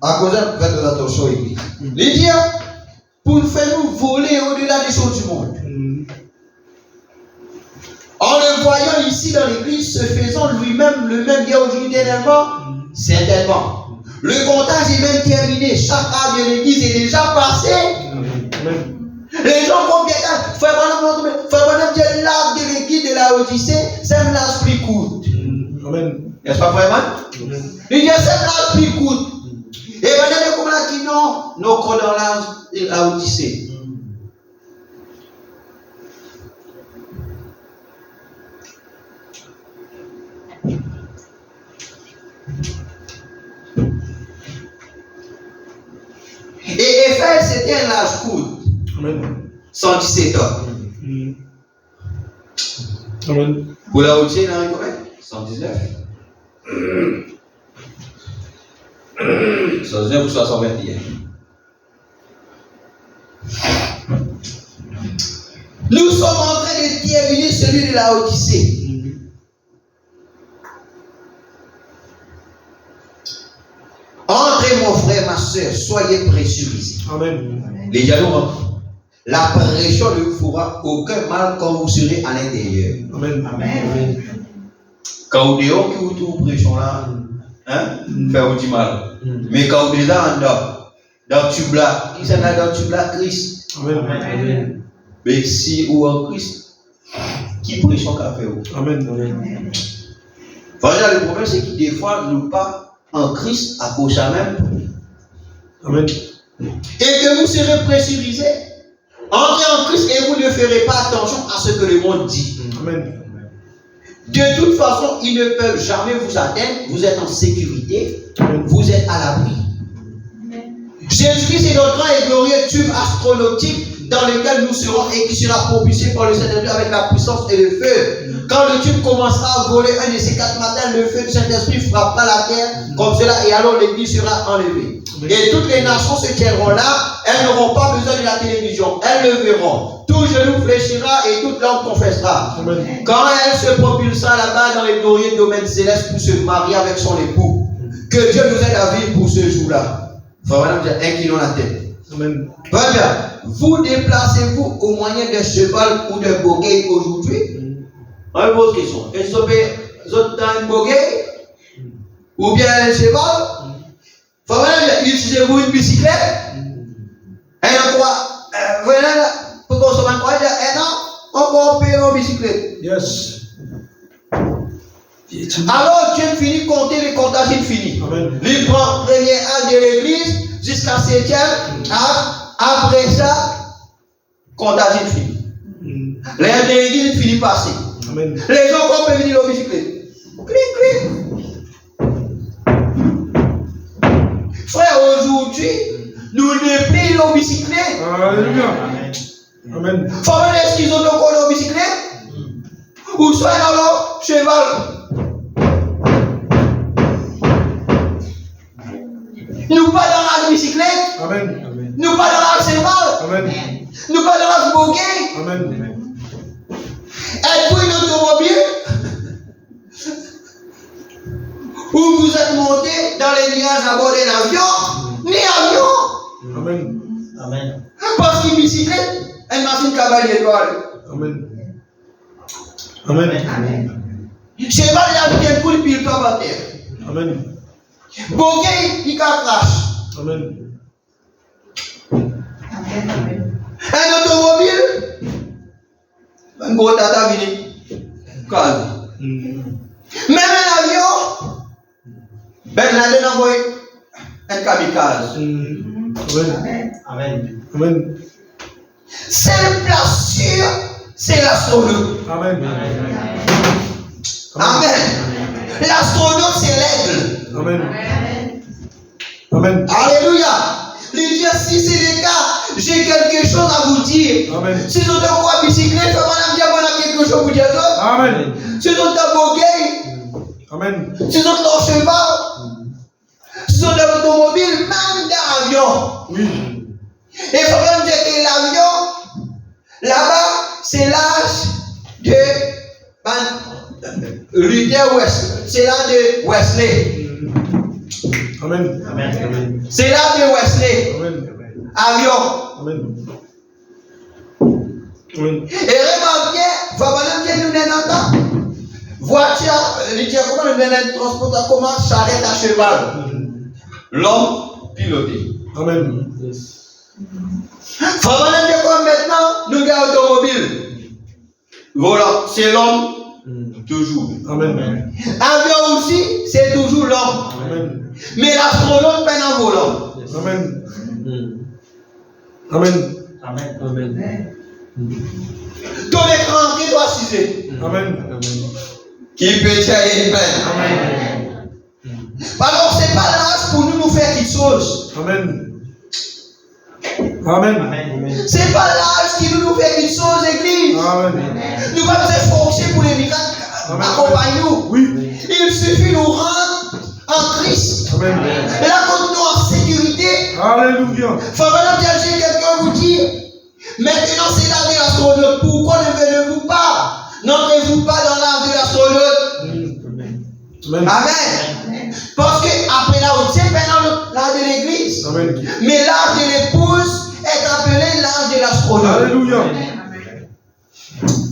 À cause de l'attention église. Il dit pour nous faire nous voler au-delà des choses du monde. En le voyant ici dans l'église, se faisant lui-même le même Dieu aujourd'hui éternellement, certainement. Le comptage est même terminé. Chaque âge de l'église est déjà passé. Amen. Les gens vont bien dire, frère Bonhomme, Dieu l'arbre de l'église de la Odyssée, c'est l'âge plus court. Amen. N'est-ce pas, frère Man? Il dit, c'est l'âge plus court. Et Bonhomme, comme là, qui non, nous croyons dans l'âge de la Odyssée. Et Éphèse, c'était un âge court. Amen. 117 ans. Amen. Pour la Odyssée, il y en a combien? 119. 119 ou 121. Nous sommes en train de terminer celui de la Odyssée. Entrez, mon frère, ma soeur, soyez pressurisés. Amen. Les dialogues, la pression ne vous fera aucun mal quand vous serez à l'intérieur. Amen. Amen. Quand vous dehors, qui vous trouve pression là, hein, fait vous du mal. Mais quand vous êtes là en dedans, dans le tube là, qui s'en a dans le tube là, Christ. Amen. Mais si ou en Christ, qui pression qu'a fait vous? Amen. Voilà, le problème c'est que des fois, nous pas en Christ à cause de ça même. Amen. Et que vous serez pressurisés. Entrez en Christ et vous ne ferez pas attention à ce que le monde dit. Amen. De toute façon, ils ne peuvent jamais vous atteindre. Vous êtes en sécurité. Vous êtes à l'abri. Jésus-Christ est notre grand et glorieux tube astronautique dans lequel nous serons et qui sera propulsé par le Saint-Esprit avec la puissance et le feu. Quand le tube commencera à voler un de ces 4 matins, le feu du Saint-Esprit frappera la terre comme cela et alors l'église sera enlevée. Et toutes les nations se tiendront là, elles n'auront pas besoin de la télévision, elles le verront. Tout genou fléchira et toute langue confessera. Amen. Quand elle se propulsera là-bas dans les glorieux domaines célestes pour se marier avec son époux, que Dieu nous aide à vivre pour ce jour-là. Voilà, inclinons la tête. Amen. Voilà. Vous déplacez-vous au moyen d'un cheval ou d'un boguet aujourd'hui? On me pose question. Est-ce que vous êtes dans un boguet ou bien un cheval? Voilà, utilisez-vous une bicyclette? Et quoi? Voilà, pour qu'on se rende compte, on peut payer nos bicyclettes. Yes. Alors Dieu finit de compter les comptages infinis. Amen. Il prend premier âge de l'église jusqu'à 7e âge. Après ça, comptage infini. Les âges de l'église finit passer. Amen. Les gens peuvent venir au bicyclette. Clic, clic. Frère, aujourd'hui, nous déplions nos bicyclettes. Alléluia. Amen. Famille, est-ce qu'ils ont encore nos bicyclettes? Ou soit dans leur cheval? Nous pas dans la bicyclette. Amen. Nous pas dans la cheval. Amen. Nous pas dans la boguet. Amen. Êtes-vous une automobile? Ou vous êtes monté dans les nuages à bord d'un avion? Ni avion. Amen. Amen. Parce qu'une bicyclette, une machine cavalier doit aller. Amen. Amen. Amen. Cheval, il a bien cool, puis il tombe à terre. Amen. Boguet, il crache. Amen. Un automobile, un gros tata vini. Quasi. Même un avion, Ben Laden a envoyé un kamikaze. Amen. Amen. Amen. C'est le place sûr, c'est l'astronaute. Amen. Amen. L'astronaute, c'est l'aigle. Amen. Amen. Alléluia. Les dieux, si c'est le cas, j'ai quelque chose à vous dire. Amen. Si vous êtes quoi bicyclette, on a quelque chose à vous dire. Amen. Si vous êtes un boguet, Amen. si vous êtes un cheval, si vous êtes un automobile, même dans l'avion. Oui. Et il faut même dire que l'avion, là-bas, c'est l'âge de Luther Wesley. C'est l'âge de Wesley. Amen. Amen. C'est l'âge de Wesley. Amen. Avion. Amen. Amen. Et remarquez, il faut même dire nous n'entendons. Voiture, comment nous transportons comment charrette à cheval. L'homme piloté. Amen. Faut même dire comme maintenant, nous avons automobile. Voilà, c'est l'homme. Toujours. Amen. Avion aussi, c'est toujours l'homme. Amen. Mais l'astronaute peine en volant. Amen. Amen. Amen. Amen. Ton écran qui doit ciser. Amen. Qui peut tirer une peine. Amen. Alors, ce n'est pas l'âge pour nous faire quelque chose. Amen. Amen. Amen. Ce n'est pas l'âge qui nous fait quelque chose, Église. Amen. Nous allons nous efforcer pour les miracles. Accompagne-nous. Oui. Il suffit de nous rendre en Christ. Amen. Et là, quand nous sommes en sécurité, Alléluia. il faut vraiment bien quelqu'un vous dire Maintenant, c'est l'art de l'astronaute. Pourquoi ne venez-vous pas? N'entrez-vous pas dans l'art de l'astronaute? Amen. Parce que après la haute, c'est maintenant l'art de l'église. Mais l'art de l'épouse est appelé l'art de l'astronaute. Alléluia.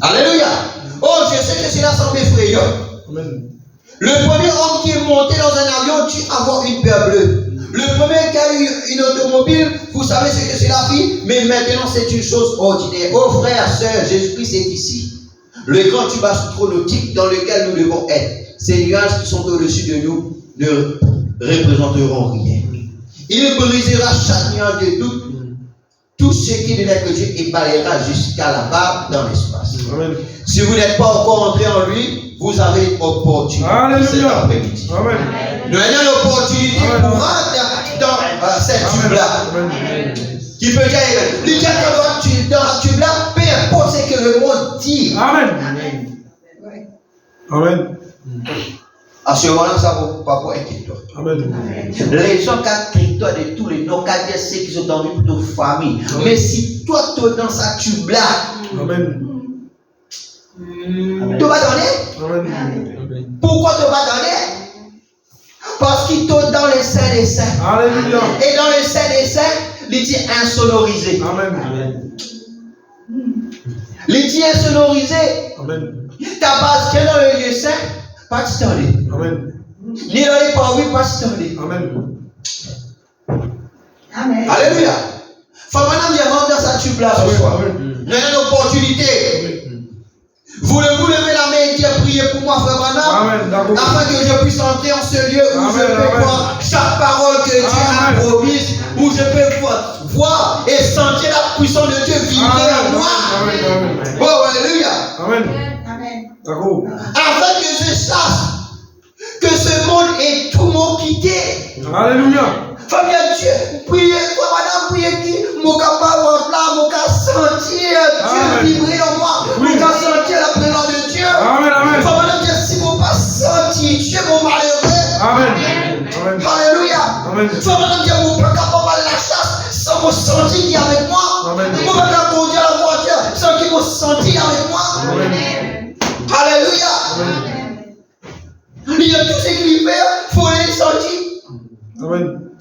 Alléluia. Oh, je sais que cela semble effrayant. Le premier homme qui est monté dans un avion dut avoir une peur bleue. Le premier qui a eu une automobile, vous savez ce que cela fait, mais maintenant c'est une chose ordinaire. Oh frères, sœurs, Jésus-Christ est ici. Le grand tube astronautique dans lequel nous devons être. Ces nuages qui sont au-dessus de nous ne représenteront rien. Il brisera chaque nuage de doute. Tout ce qui n'est que Dieu et balayera jusqu'à là-bas dans l'espace. Si vous n'êtes pas encore entré en lui, vous avez une opportunité cet après-midi. Nous avons l'opportunité pour rentrer dans cette tube-là. Qui peut dire, le diable dans la tube-là, peu importe ce que le monde dit. Amen. À ce moment-là, ça ne va pas inquiéter. Les gens qui crient toi de tous les noms, qui disent ceux qui sont dans une famille. Mais si toi, tu es dans sa tube-là, tu vas donner? Pourquoi tu vas donner? Parce qu'il est dans les saints des saints. Alléluia. Et dans les saints des saints, il dit insonorisé. Il dit insonorisé. Ta base qui est dans le lieu saint, pas de standard. Ni dans les parois, pas de standard. Alléluia. Faut maintenant bien rentrer dans sa tube là ce soir. Il y a une opportunité. Voulez-vous lever la main et dire priez pour moi, frère Branham, afin que je puisse entrer en ce lieu où je peux voir chaque parole que Dieu a promise, où je peux voir et sentir la puissance de Dieu vibrer en moi. Oh, alléluia. Afin que je sache que ce monde est tout mon quitté. Alléluia. Famille Dieu, priez, madame, priez qui, mon capable là, mon cas sentir Dieu vibrer en moi, mon cas sentir la présence de Dieu. Amen. Madame Dieu, si mon pas sentir Dieu, mon malheureux. Amen. Alléluia. Madame Dieu, mon pas capable de la chasse, sans mon sentir qui est avec moi. Mon pas capable de conduire la voiture, sans qu'il me sentir avec moi. Alléluia. Il y a tout ce qu'il fait, il faut les sentir.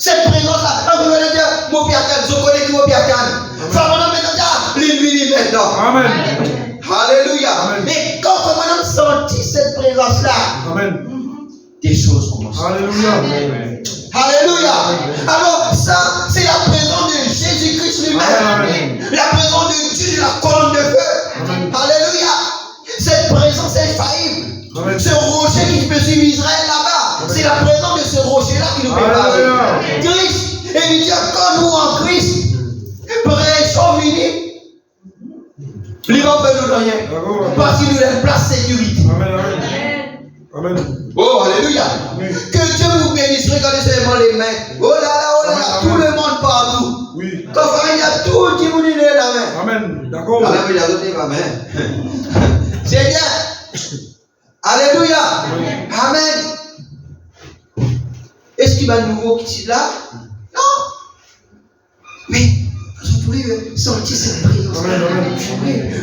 Cette présence-là, on peut dire, mon piacan, je connais qui mon piacan. Maintenant, l'huile maintenant. Alléluia. Mais quand on a senti cette présence-là, des choses commencent. Alléluia. Alors, ça, c'est la présence de Jésus-Christ lui-même. La présence de Dieu de la colonne de feu. Alléluia. Cette présence est infaillible. Ce rocher qui peut suivre Israël là-bas, c'est la présence de ce rocher-là qui nous prépare. Christ, et il dit quand nous en Christ, prêchons venus, il va faire nous rien. Parce qu'il nous donne place sécurité. Oh, alléluia. Que Dieu vous bénisse. Regardez seulement les mains. Oh là là, tout le monde partout. Quand il y a tout qui vous dit la main. Amen. D'accord. Alors, il a donné ma main. C'est bien. Alléluia. Amen. Est-ce qu'il va nouveau qui est là? Non. Mais vous pouvez sentir cette présence.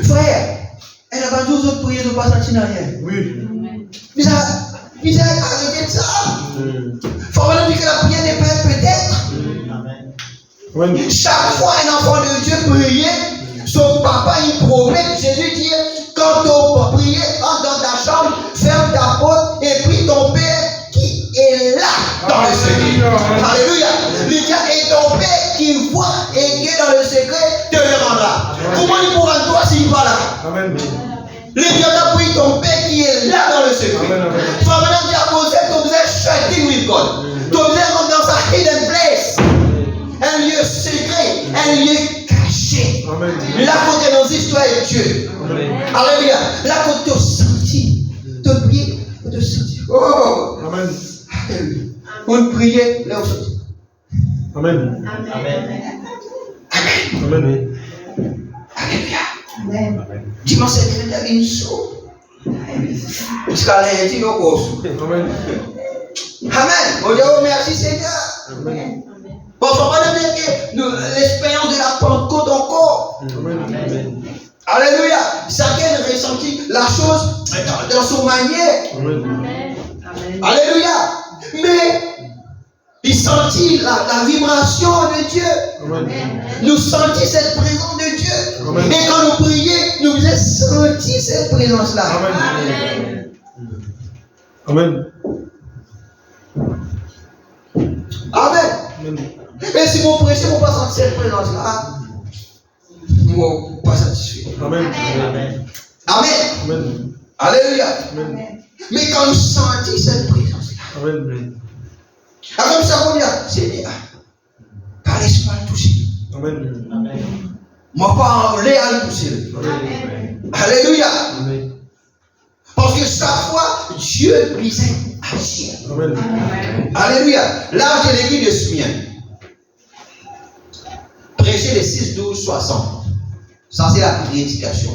Frère, elle a pas deux autres prières de ne pas sentir rien. Ils ont arrêté de ça. Il faut vraiment dire que la prière n'est pas peut-être. Chaque fois un enfant de Dieu priait, son papa il promet, Jésus dit, quand tu prier, entre dans ta chambre, ferme ta porte et prie ton Père qui est là dans le secret. Alléluia. Il dit, et ton Père qui voit et qui est dans le secret te le rendra. Comment il pourra toi s'il n'est pas là? Le Dieu t'a pris ton Père qui est là dans le secret. Tu vas maintenant dire à cause tu faisais shutting with God. Tu faisais rentrer dans sa hidden place. Un lieu secret, un lieu caché. Là où tu es dans l'histoire de Dieu. Alléluia. Là où tu as senti, tu as prié, tu as senti. Oh. Amen. On priait, là où tu as senti. Amen. Alléluia. Dimanche, c'est déjà une chose. Jusqu'à lundi, nous avons. Amen. On dit, oh merci Seigneur. Amen. Parce qu'on va dire que l'expérience de la Pentecôte encore. manière. Amen. Alléluia. Mais il sentit la vibration de Dieu. Amen. Nous sentis cette présence de Dieu. Amen. Et quand nous prions, nous avons senti cette présence-là. Amen. Amen. Amen. Amen. Et si vous prêchez, vous ne pas sentir cette présence-là, vous ne pas satisfait. Amen. Amen. Amen. Amen. Alléluia. Amen. Mais quand nous sentons cette présence-là, Amen. comme ça, on dit, Seigneur, par l'esprit à toucher. Amen. Amen. Moi, pas en l'air à toucher. Alléluia. Amen. Parce que chaque fois, Dieu puisse agir. Amen. Alléluia. L'âge de l'église de Smyrne. Prêcher les 6, 12, 60. Ça, c'est la prédication.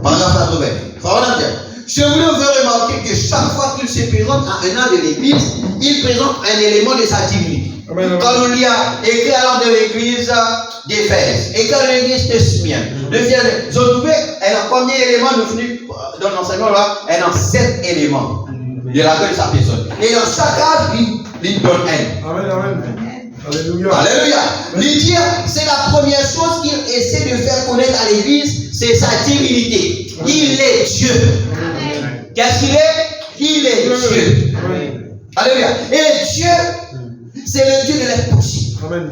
Paragraphe 80. Je voulais vous faire remarquer que chaque fois qu'il se présente à un an de l'église, il présente un élément de sa divinité. Amen. Quand on lit écrit alors de l'église d'Éphèse, et quand l'église de Smyrne, vous trouvez, elle a combien d'éléments nous finissons dans l'enseignement là? Elle a 7 éléments de la de sa personne. Et dans chaque âge, il donne un. Amen. Amen. Alléluia. Alléluia. Lui c'est la première chose qu'il essaie de faire connaître à l'église, c'est sa divinité. Il est Dieu. Qu'est-ce qu'il est? Il est Dieu. Amen. Alléluia. Et Dieu, c'est le Dieu de l'impossible. Amen.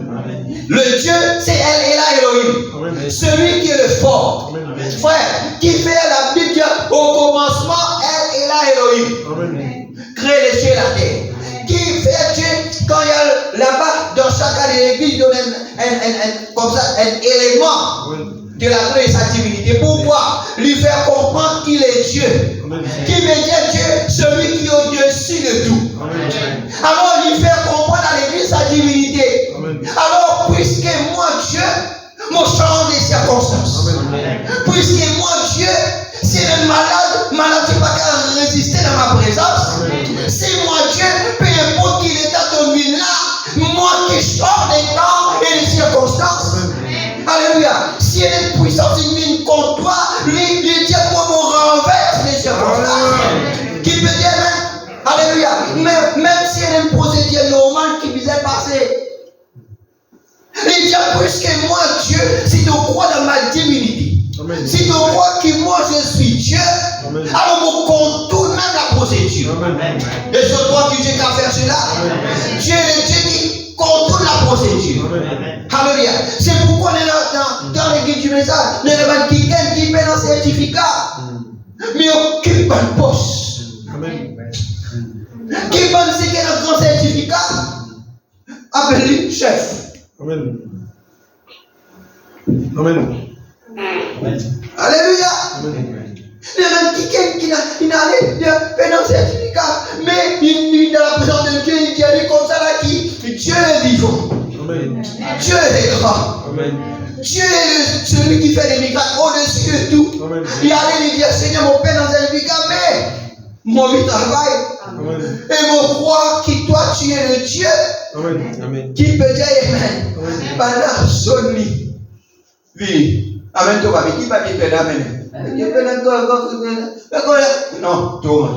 Le Dieu, c'est El Elohim. Amen. Celui qui est le fort. Amen. Frère, qui fait la Bible dit, au commencement, El Elohim. Amen. Crée les cieux et la terre. Qui fait Dieu, quand il y a là-bas, dans chaque cas de l'église, il donne comme ça, un élément Amen. de la gloire et sa divinité. Pourquoi? Lui faire comprendre qu'il est Dieu. Amen. Qui veut dire Dieu, celui qui est au-dessus de tout. Amen. Alors, lui faire comprendre à l'église sa divinité. Amen. Alors, puisque moi, Dieu, mon change des circonstances. Amen. Puisque moi, Dieu, si elle est malade, maladie pas qu'à résister dans ma présence. Amen. Si moi, Dieu, peu importe qu'il est à dominer là, moi qui sors des temps et des circonstances. Alléluia. Si elle est puissante, il vient contre toi, lui dit moi, mon renverse les circonstances. Qui peut dire même, alléluia, même si elle est une procédure normale qui visait passer. Il dit, puisque moi, Dieu, si tu crois dans ma divinité, Amen. si tu crois que moi, je suis Dieu, Amen. alors on contourne même la procédure. Amen. Et c'est toi qui Dieu qui a fait cela. Dieu est le Dieu qui contourne la procédure. Amen. Alléluia. C'est pourquoi on est là dans l'église du message. Nous avons quelqu'un qui paie un certificat, mais qui pas de poste. Amen. Qui pense qu'il a un grand certificat, appelle-lui chef. Amen. Amen. Alléluia. Amen. Il y a quelqu'un qui n'a pas un certificat, mais il est dans la présence de Dieu, il dit comme ça là qui Dieu est vivant. Amen. Dieu est grand. Amen. Dieu est celui qui fait des miracles au-dessus de tout. Amen. Il allait lui dire, Seigneur, mon Père dans un certificat, mais mon vie travaille. Amen. Et mon croire que toi, tu es le Dieu Amen. Amen. qui peut dire Amen. Amen. Pendant son lit. Oui. Amen, toi, qui va dire Amen. Non, toi.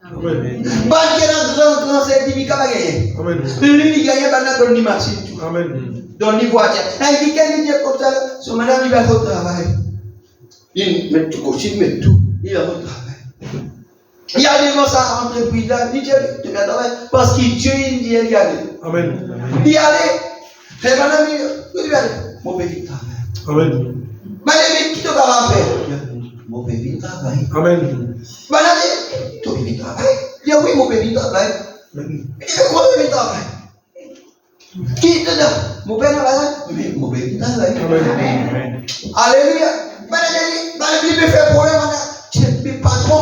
Amen. Pas qu'il y a un grand certificat à gagner. Amen. Lui, il gagne pendant ton machine. Amen. Dans les voitures. Et quelqu'un dit comme ça, son madame, il va au travail. Il met tout, il met tout. Il va au travail. Il y a des gens à entreprise là, il dit, tu vas travailler. Parce que Dieu, il dit, il y aller. Amen. Il y aller. Et madame, il va aller. Mon petit travail. Amen. Madame, qui te va faire? Mon petit travail. Amen. Madame, ton petit travail. Il dit, oui, mon petit travail. Amen. Il dit, quoi, mon petit travail? Qui te donne? Mon père travail? Oui, mon petit travail. Amen. Alléluia. Madame, il peut faire problème, madame. Tu es patron,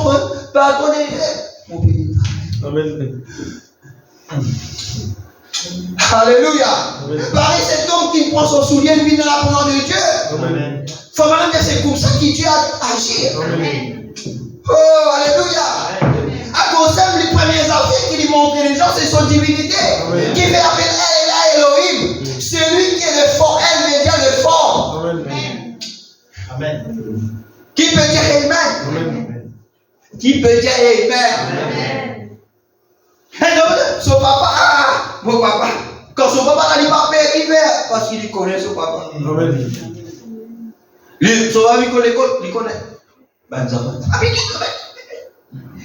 patron de mon petit travail. Amen. Alléluia. Amen. Pareil, cet homme qui prend son soulier, il vit dans la présence de Dieu. Amen. Faut vraiment dire c'est comme ça que Dieu a agi. Amen. Oh, alléluia. À cause de les premiers affaires qu'il lui montrait les gens, c'est son divinité. Amen. Qui fait appeler El Elohim. Celui qui est le fort, El Média, le fort. Amen. Amen. Qui peut dire Amen. Qui peut dire Amen? Et donc, son papa, mon papa, quand son papa n'a pas peur, il fait parce qu'il connaît son papa. Amen. Son papa, il connaît. Ben, ça va. Amen.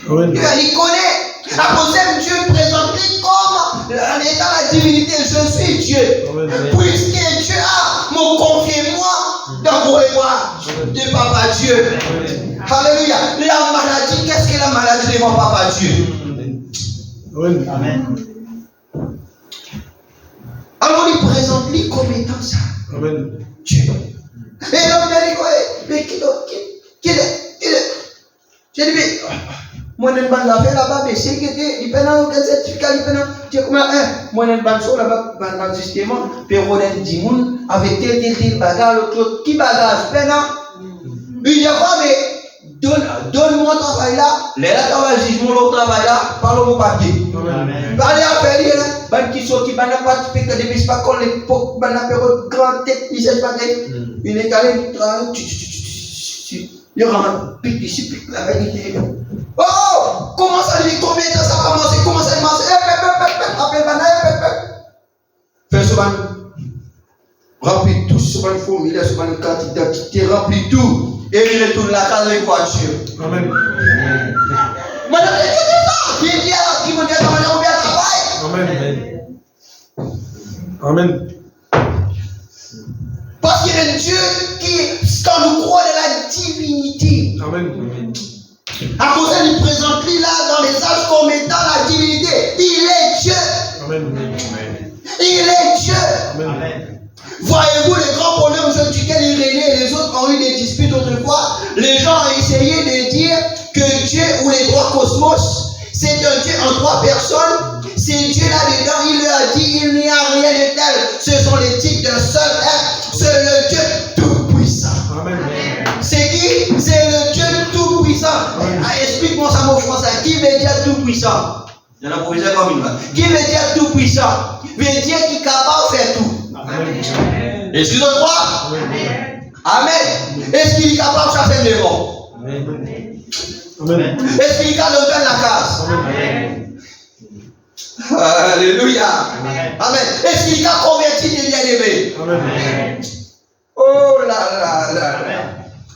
Il connaît. À cause de Dieu présenté comme en étant la divinité, je suis Dieu. Amen. Puisque Dieu a me confié moi dans vos mémoires de Papa Dieu. Alléluia. La maladie, qu'est-ce que la maladie devant Papa Dieu? Amen. Amen. Alors il présente lui comme étant ça. Amen. Dieu. Et l'homme a dit, mais qui est? J'ai dit, mais moi, je ne vais pas faire là-bas, mais c'est que il peut avoir un certificat, il peut avoir moi, je ne vais pas faire là-bas, justement, puis on a dit, avec tel bagage, l'autre, qui bagage, il dit, mais donne-moi ton travail là, les là, travail, jugement, l'autre travail là, parle au papier. Amen. Parlez à faire, là, qui sont qui n'a pas de spectacle, des pas qu'on l'époque, n'a pas de grand tête, il sait pas il est allé, il rentre, pique la vérité. Oh! Comment ça lui combien de temps ça a commencé? Comment ça a commencé? Appelle fais ce ban. Remplis tout ce ban formulaire, ce ban carte d'identité, remplis tout. Et il retourne la case avec voiture. Amen. Madame, qu'est-ce que c'est ça? Qui me dit à on vient travailler? Amen. Amen. Parce qu'il y a un Dieu qui, quand nous croit de la divinité, Amen. à cause il présente lui là dans les âges comme étant la divinité. Il est Dieu. Amen. Il est Dieu. Amen. Voyez-vous les grands problèmes aujourd'hui duquel il régnait et les autres ont eu des disputes autrefois. Les gens ont essayé de dire que Dieu ou les trois cosmos, c'est un Dieu en trois personnes. C'est Dieu là-dedans, il leur a dit il n'y a rien de tel. Ce sont les titres d'un seul être. C'est le Dieu tout-puissant. Amen. C'est qui? C'est le Dieu tout-puissant. Ah, explique-moi ça mon français. Qui veut dire tout-puissant? Il y en a professeur comme une. Qui veut dire tout-puissant? Veut dire qui est capable de faire tout. Amen. Excusez-moi. Amen. Est-ce qu'il est capable de chasser les démons? Amen. Est-ce qu'il est capable de faire la case? Amen. Alléluia. Amen. Est-ce qu'il est capable de convertir des bien-aimés? Amen. Oh là là là.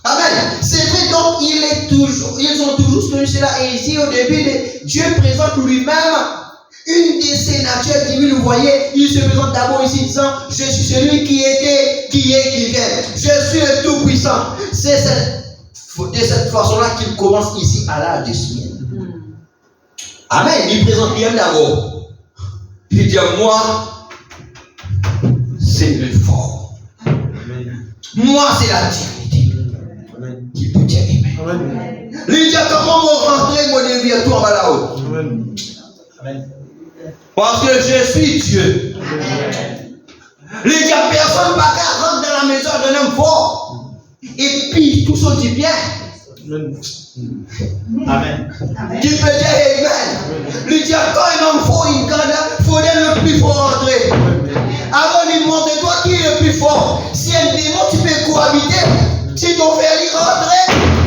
Amen. C'est vrai, donc ils ont toujours connu cela. Et ici, au début, Dieu présente lui-même une de ses natures divines. Vous voyez, il se présente d'abord ici disant, je suis celui qui était, qui est, qui vient. Je suis le tout-puissant. C'est de cette façon-là qu'il commence ici à l'âge des semaines. Amen. Il présente lui-même d'abord. Il dit, moi, c'est le fort. Moi, c'est la divinité. Qui peut dire Amen. Amen. Il dit, comment me rentrer, mon devient toi là-haut? Amen. Parce que je suis Dieu. Il dit, personne ne va rentrer dans la maison d'un homme fort. Et puis, tout ça dit bien. Amen. Qui peut dire Amen. Il dit, quand un homme fort, il faudrait le plus fort rentrer. Alors, il montre toi qui est le plus fort. Si un démon, tu peux cohabiter. Si ton frère il rentrer,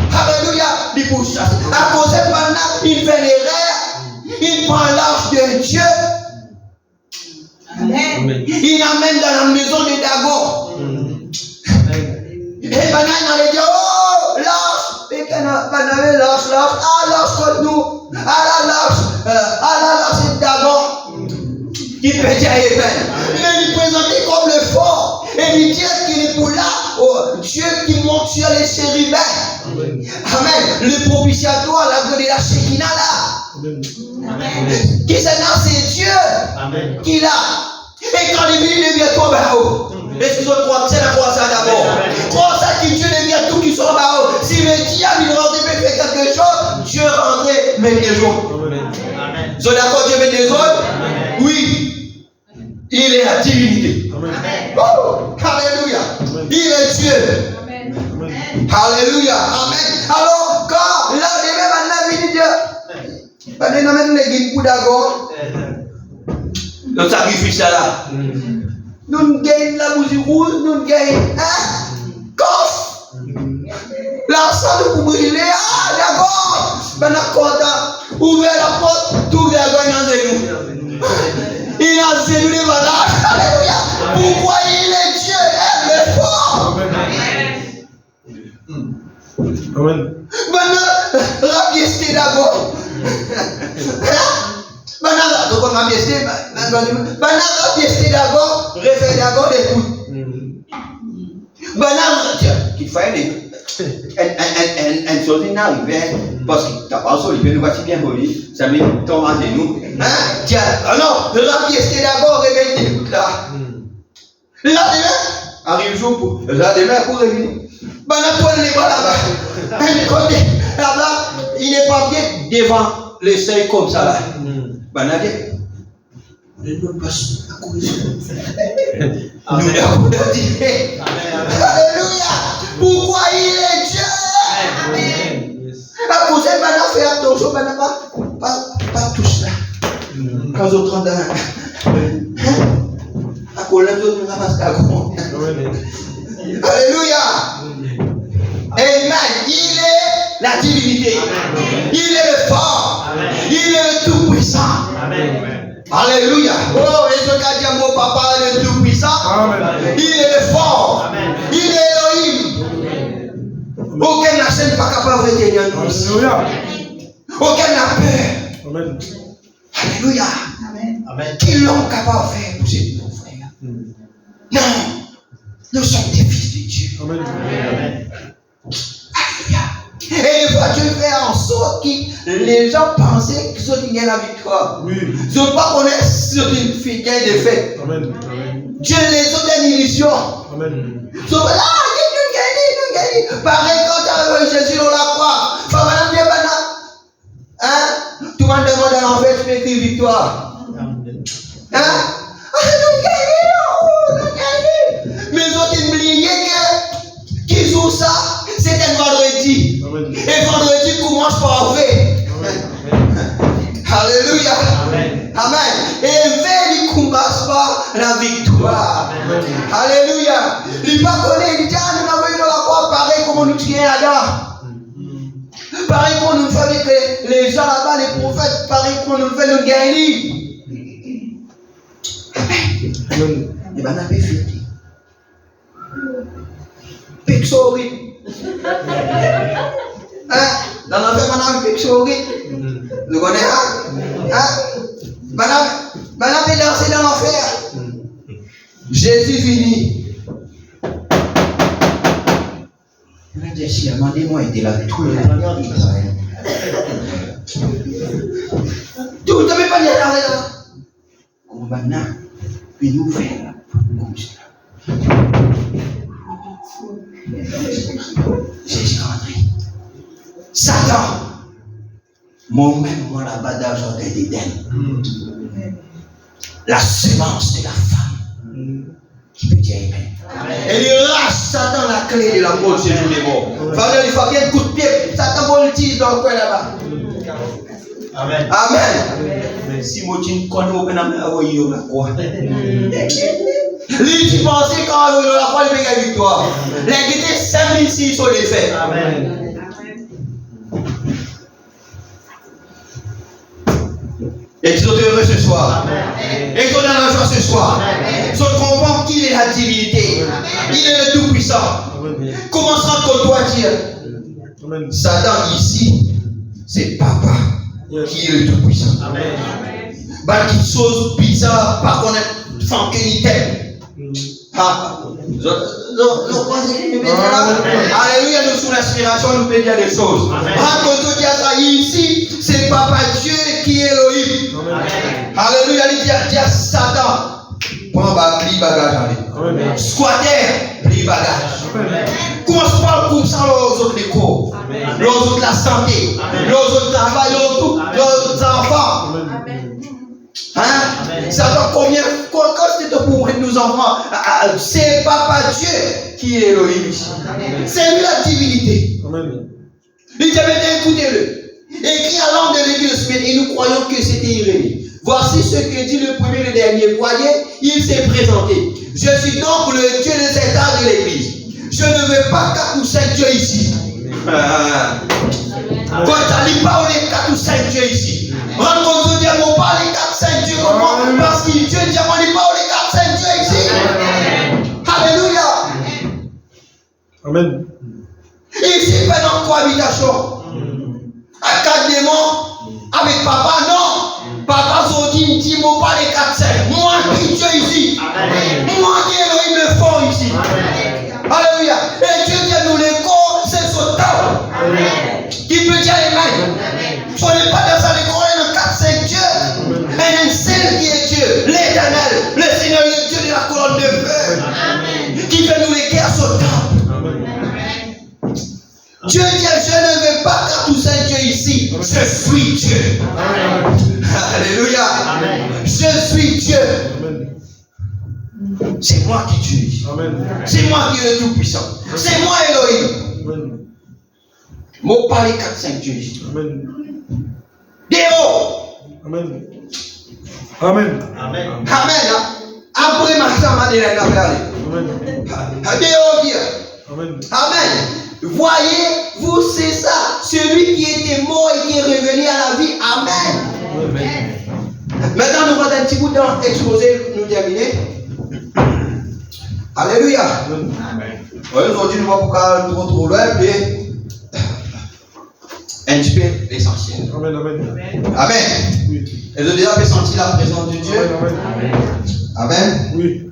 alléluia, il pousse. À cause de maintenant, il fait l'erreur. Il prend l'arche de Dieu. Amen. Il amène dans la maison de Dagon. Et maintenant, il allait dire, oh, l'arche. Et quand on avait l'arche, ah, l'arche contre nous. Ah, l'arche, c'est Dagon. Qui peut dire Amen. Mais il présentait comme le fort. Et il dit qu'il est pour là, oh, Dieu qui monte sur les chérubins. Amen. Le propitiatoire, la gueule de la Shekinah là. Amen. Qui c'est là, c'est Dieu. Amen. Qui l'a. Et quand il devient toi là-haut. Excusez-moi, c'est la croix ça d'abord. Croix ça qui Dieu devient tout qui sort là-haut. Si le diable il rentre et fait quelque chose, Dieu rentre même des autres. Amen. Vous êtes d'accord, Dieu met des autres? Oui. Il est la divinité. Oh, alléluia. Il est Dieu. Alléluia. Amen. Alors, quand là, on est même à la vie de Dieu. On est même les guides d'accord. Le sacrifice là. Nous gagnons la musique rouge, nous gagnons un coffre. L'ensemble pour brûler, ah d'accord. Ouvrez la porte, tout le monde dans nous. Il a zélé voilà. Alléluia. Pourquoi il est Dieu? Elle est fort. Amen. Maintenant, la pièce d'abord. Maintenant, la pièce d'abord, réveille d'abord l'écoute. Maintenant, qu'il fallait une chose n'arrivait parce que t'as pas solide, nous voici bien poli, ça met ton à nous. Tiens, non, la pièce d'abord, réveille l'écoute là. Là, demain, arrive jour pour, là, demain pour réveiller. Maintenant, toi, les bras là-bas, un côté, là-bas, il n'est pas bien devant les seuils comme ça là. Maintenant, nous passons à courir. Nous l'avons dit. Alléluia. Pourquoi il est Dieu? À cause de maintenant, fais attention, maintenant, pas tout ça. Quand vous êtes à cause de nous, alléluia. Amen. Il est la divinité. Il est le fort. Il est le tout-puissant. Alléluia. Oh, et ce qu'a dit mon papa, le tout-puissant. Il est le fort. Il est Elohim. Aucun nation n'est pas capable de tenir nous. Alléluia. Aucun n'a peur. Amen. Alléluia. Amen. Qui l'ont capable de faire pour ces nos frères? Non. Nous sommes des fils de Dieu. Amen. Amen. Alléluia. Et des fois, Dieu fait en sorte que les gens pensaient qu'ils ont gagné la victoire. Oui. Ils ne pas connaître sur une fille qui a des faits. Amen. Dieu les a donné une illusion. Amen. Ils sont là, nous gagnons. Pareil, quand tu as vu Jésus dans la croix, tout le monde demande à l'enfer, tu m'écris victoire. Nous gagnons. Mais ils ont oublié qu'ils jouent ça, c'est un vendredi. Amen. Et vendredi commence par vrai. Alléluia. Amen. Amen. Et il ne commence pas la victoire. Amen. Alléluia. Il ne pas connaître, il dit, nous avons eu dans la croix pareil comme nous tuons Adam. Pareil comme nous faisons avec les gens là-bas, les prophètes, pareil comme nous faisons le guérir. Amen. Et bien, on a fait fierté. Pixori. Dans l'enfer, on a fait Pixori. Vous connaissez ça? Maintenant, on a dansé dans l'enfer. Jésus finit. On a dit, si, demandez-moi, il était là, tout le temps, il travaille. Tout le temps, il pas dit, là. Comment maintenant, puis nous faire comme ça. Jésus rentré. Satan, moi-même, moi là-bas dans le jardin d'Éden, la semence de la femme qui peut dire Amen. Et il lâche Satan la clé de la mort chez tous les morts. Il faut bien un coup de pied. Satan voltige dans le coin là-bas. Amen. Amen. Si moi tu ne connais pas, on va quoi. Lui, tu pensais quand on va la croix, il fait la victoire. Les guides 5006 sont les faits. Amen. Et ils sont heureux ce soir. Amen. Et ils sont dans la joie ce soir. Ils sont comprendre qu'il est la divinité. Il est le tout-puissant. Comment se rendre toi dire Amen. Satan ici, c'est papa qui est le tout-puissant. Amen. Bah, qui chose bizarre, par contre, sans qu'il t'aime. Alléluia, nous sous l'inspiration, nous pouvons dire des choses. Ici, c'est Papa Dieu qui est Elohim. Alléluia, il dit à Satan, prends pli bagage. Squatter, pli bagage. Commence pas comme ça, les autres échos, les autres la santé, les autres travail, les autres enfants. Satan, combien, quand c'est pour nous enfants, c'est Papa Dieu qui est Elohim ici. C'est lui la divinité. Il dit, écoutez-le. Écrit à l'homme de l'église, et nous croyons que c'était Irénée. Voici ce que dit le premier et le dernier. Voyez, il s'est présenté. Je suis donc le Dieu de cet âge de l'église. Je ne veux pas qu'accousser Dieu ici. Quand tu lis pas les 4 ou 5 dieux ici. Quand on dit on parle les 4-5 dieux, comment? Parce que Dieu dit on lit pas les 4-5 dieux ici. Alléluia. Amen. Ici, pas dans cohabitation. À 4 démons, avec papa, non. Papa, il dit on parle les 4-5. Moi qui Dieu ici. Moi qui Elohim le fond ici. Alléluia. Et Dieu dit nous les corps, c'est son temps. Qui peut dire Amen. Ce n'est pas dans sa décorée dans 4-5 dieux. Mais un seul qui est Dieu, l'Éternel, le Seigneur, le Dieu de la colonne de feu. Qui fait nous les guerres son temps. Dieu dit, je ne veux pas 4 ou 5 dieux ici. Je suis Dieu. Alléluia. Je suis Dieu. C'est moi qui tue. C'est moi qui est le tout-puissant. C'est moi Elohim. Moi pas les 4-5 dieux ici. Déo. Amen. Amen. Amen. Amen. Après ma femme de la parler. Déo bien. Amen. Amen. Voyez, vous c'est ça. Celui qui était mort et qui est revenu à la vie. Amen. Maintenant, nous allons un petit bout de temps exposer, nous terminer. Alléluia. Aujourd'hui, nous ne allons pas trop loin, mais un petit peu l'essentiel. Amen. Amen. Oui. Est-ce que vous avez déjà senti la présence de Dieu? Amen. Amen. Oui.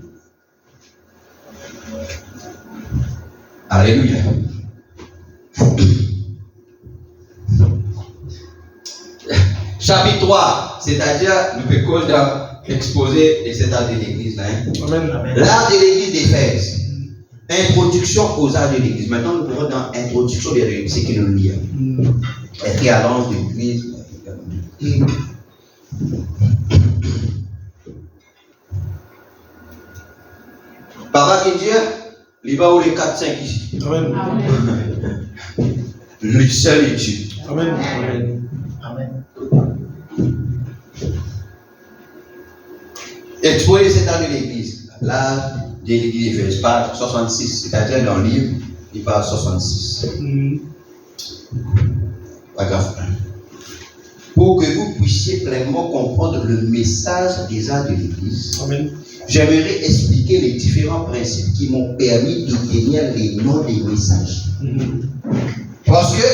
Alléluia. Chapitre 3, c'est-à-dire, nous pouvons exposer les états de l'église. Amen. L'art de l'église d'Éphèse. Introduction aux arts de l'église. Maintenant, nous verrons dans introduction des l'église, c'est que nous lisons. Écrit à l'ange de l'église. Papa qui dit, il va où les 4-5 ici. Amen. Le seul est Dieu. Amen. Amen. Exposer les états de l'église. L'art de l'église d'Éphèse, page 66. C'est-à-dire dans le livre, il parle 66. Paragraphe 1. Pour que vous puissiez pleinement comprendre le message des arts de l'église, Amen. j'aimerais expliquer les différents principes qui m'ont permis d'obtenir les noms des messages. Parce que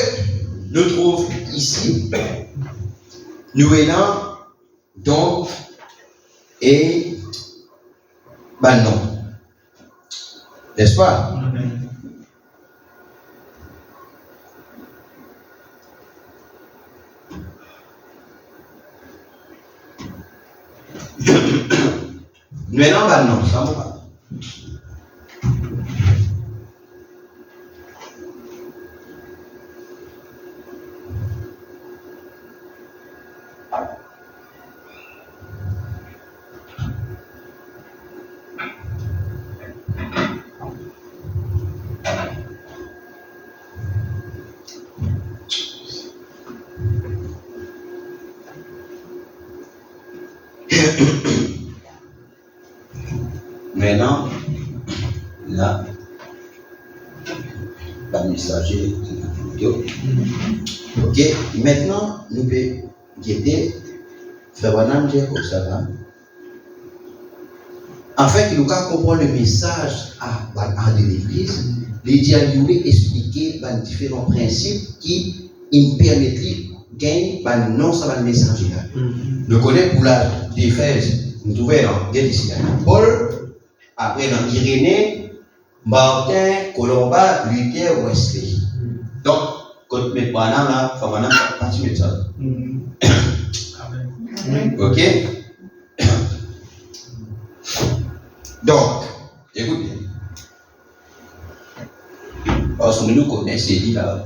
nous trouvons ici, nous venons donc et non. N'est-ce pas? Maintenant, non, ça me va. Maintenant, là, pas de messager, ok, maintenant, nous pouvons guider Frère Wanam dire comme ça va. Afin qu'il nous comprenne le message à de l'église, les dialogues expliquer les différents principes qui permettent de gagner non ça va le messager là. Nous connaissons pour la d'Éphèse, nous trouvons dans ici Paul. Après, dans Irénée, Martin, Colomba, Luther, Wesley. Donc, quand tu mets pas là, il faut pas partir de ça. Ok? Donc, écoute bien. Parce que nous connaissons ces livres là,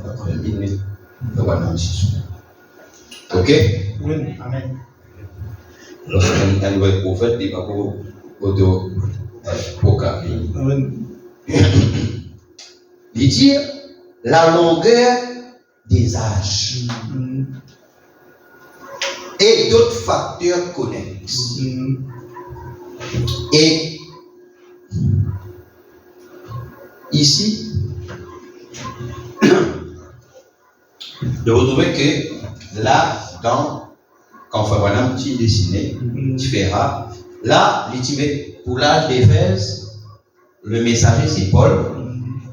ok? Amen. Lorsqu'on va être prophète, il va pour auto. Amen. Il dit la longueur des âges et d'autres facteurs connexes. Et ici, de retrouver que là, quand Frère Branham tu dessiné, tu feras, là, pour l'âge d'Éphèse, le messager c'est Paul,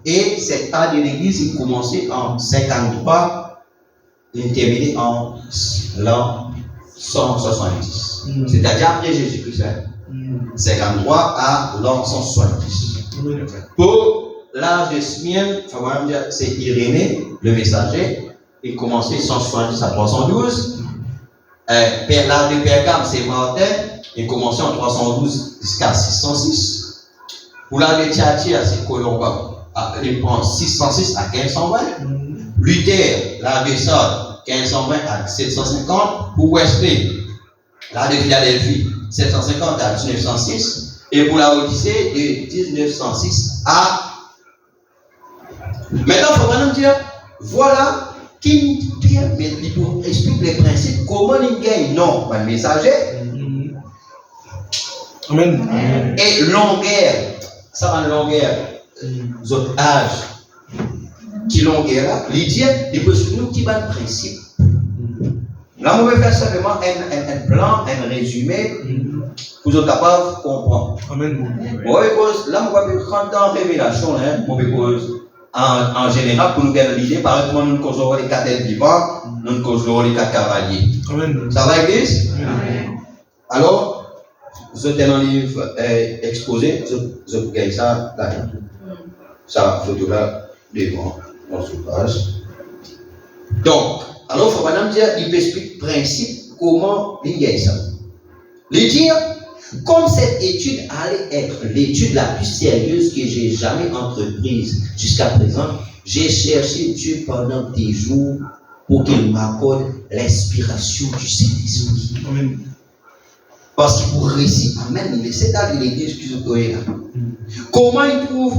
et cette âge de l'église, il commençait en 53, il terminait en l'an 170. C'est-à-dire après Jésus-Christ, 53 à l'an 170. Pour l'âge de Smyrne, c'est Irénée, le messager, il commençait 170 à 312. L'âge de Pergame, c'est Martin, il commençait en 312 jusqu'à 606. Pour l'âge de Thyatire, c'est Colomba, il prend 606 à 1520. Luther, l'âge de Sardes, 1520 à 750. Pour Wesley, l'âge de Philadelphie, 750 à 1906. Et pour la Odyssée, de 1906 à... Maintenant, il faut vraiment dire, voilà qui explique les principes, comment il gagne non, le messager. Amen. Et longueur, ça va longueur, autres âges, qui longueur là, l'idée, il peut nous qui va le principe. Là, on va faire simplement un plan, un résumé, pour être capable de comprendre. Amen. Là, on va prendre dans la révélation, en général, pour nous gagner l'idée, par exemple, nous conservons les quatre êtres vivants, nous conservons les quatre cavaliers. Amen. Ça va, Église? Alors, je t'ai un livre exposé, je vous gagne ça là. Ça, photo là, devant, dans ce page. Donc, alors, il faut maintenant dire, il explique le principe, comment il gagne ça. Il dit, comme cette étude allait être l'étude la plus sérieuse que j'ai jamais entreprise jusqu'à présent, j'ai cherché Dieu pendant des jours pour qu'il m'accorde l'inspiration du Saint-Esprit. Amen. Parce qu'il pour réciter, Amen, c'est à l'église qui se connaît là. Comment il trouve,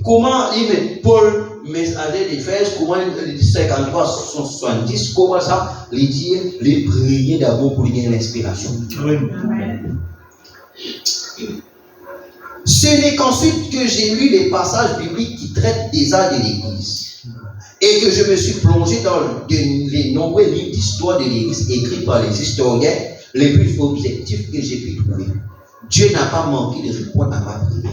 comment il met Paul, messager d'Éphèse, comment il dit 53, 70, comment ça, les dire, les prier d'abord pour gagner l'inspiration. Amen. Ce n'est qu'ensuite que j'ai lu les passages bibliques qui traitent des arts de l'Église et que je me suis plongé dans les nombreux livres d'histoire de l'Église écrits par les historiens les plus objectifs que j'ai pu trouver. Dieu n'a pas manqué de répondre à ma prière.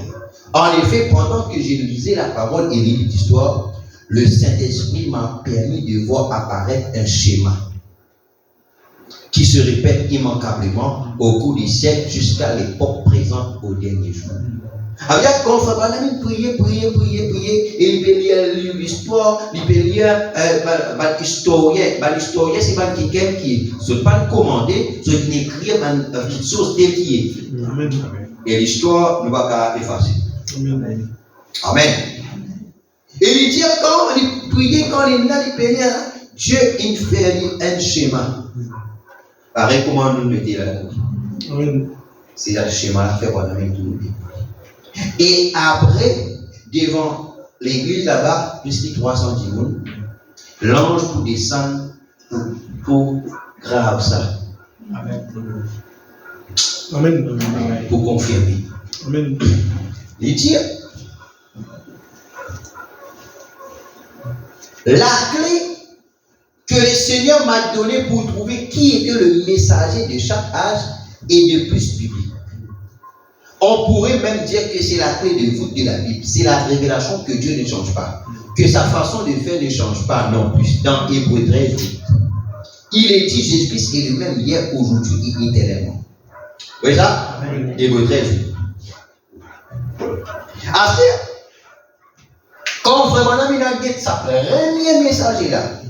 En effet, pendant que je lisais la parole et les livres d'histoire, le Saint-Esprit m'a permis de voir apparaître un schéma qui se répète immanquablement au cours des siècles jusqu'à l'époque présente au dernier jour. Avec quand on va prier, et il peut lire l'histoire, il peut lire l'historien. L'historien, c'est pas quelqu'un qui ne pas commandé, c'est qui écrit quelque chose tel qu'il est. Et l'histoire ne va pas effacer. Amen. Amen. Et il dit quand il prie, quand il a prié, Dieu il fait un schéma. Pareil comment nous le dit là. Amen. C'est le schéma là fait pendant tout. Et après, devant l'église là-bas, plus de 310 personnes, l'ange pour descendre pour grave ça. Amen. Amen. Pour confirmer. Amen. Il dit la clé que le Seigneur m'a donnée pour trouver qui était le messager de chaque âge est de plus biblique. On pourrait même dire que c'est la clé de voûte de la Bible. C'est la révélation que Dieu ne change pas. Que sa façon de faire ne change pas non plus. Dans Hébreux 13, il est dit Jésus-Christ est le même hier, aujourd'hui et éternellement. Vous voyez ça? Hébreux 13. Après, quand vraiment il a dit sa premier message là,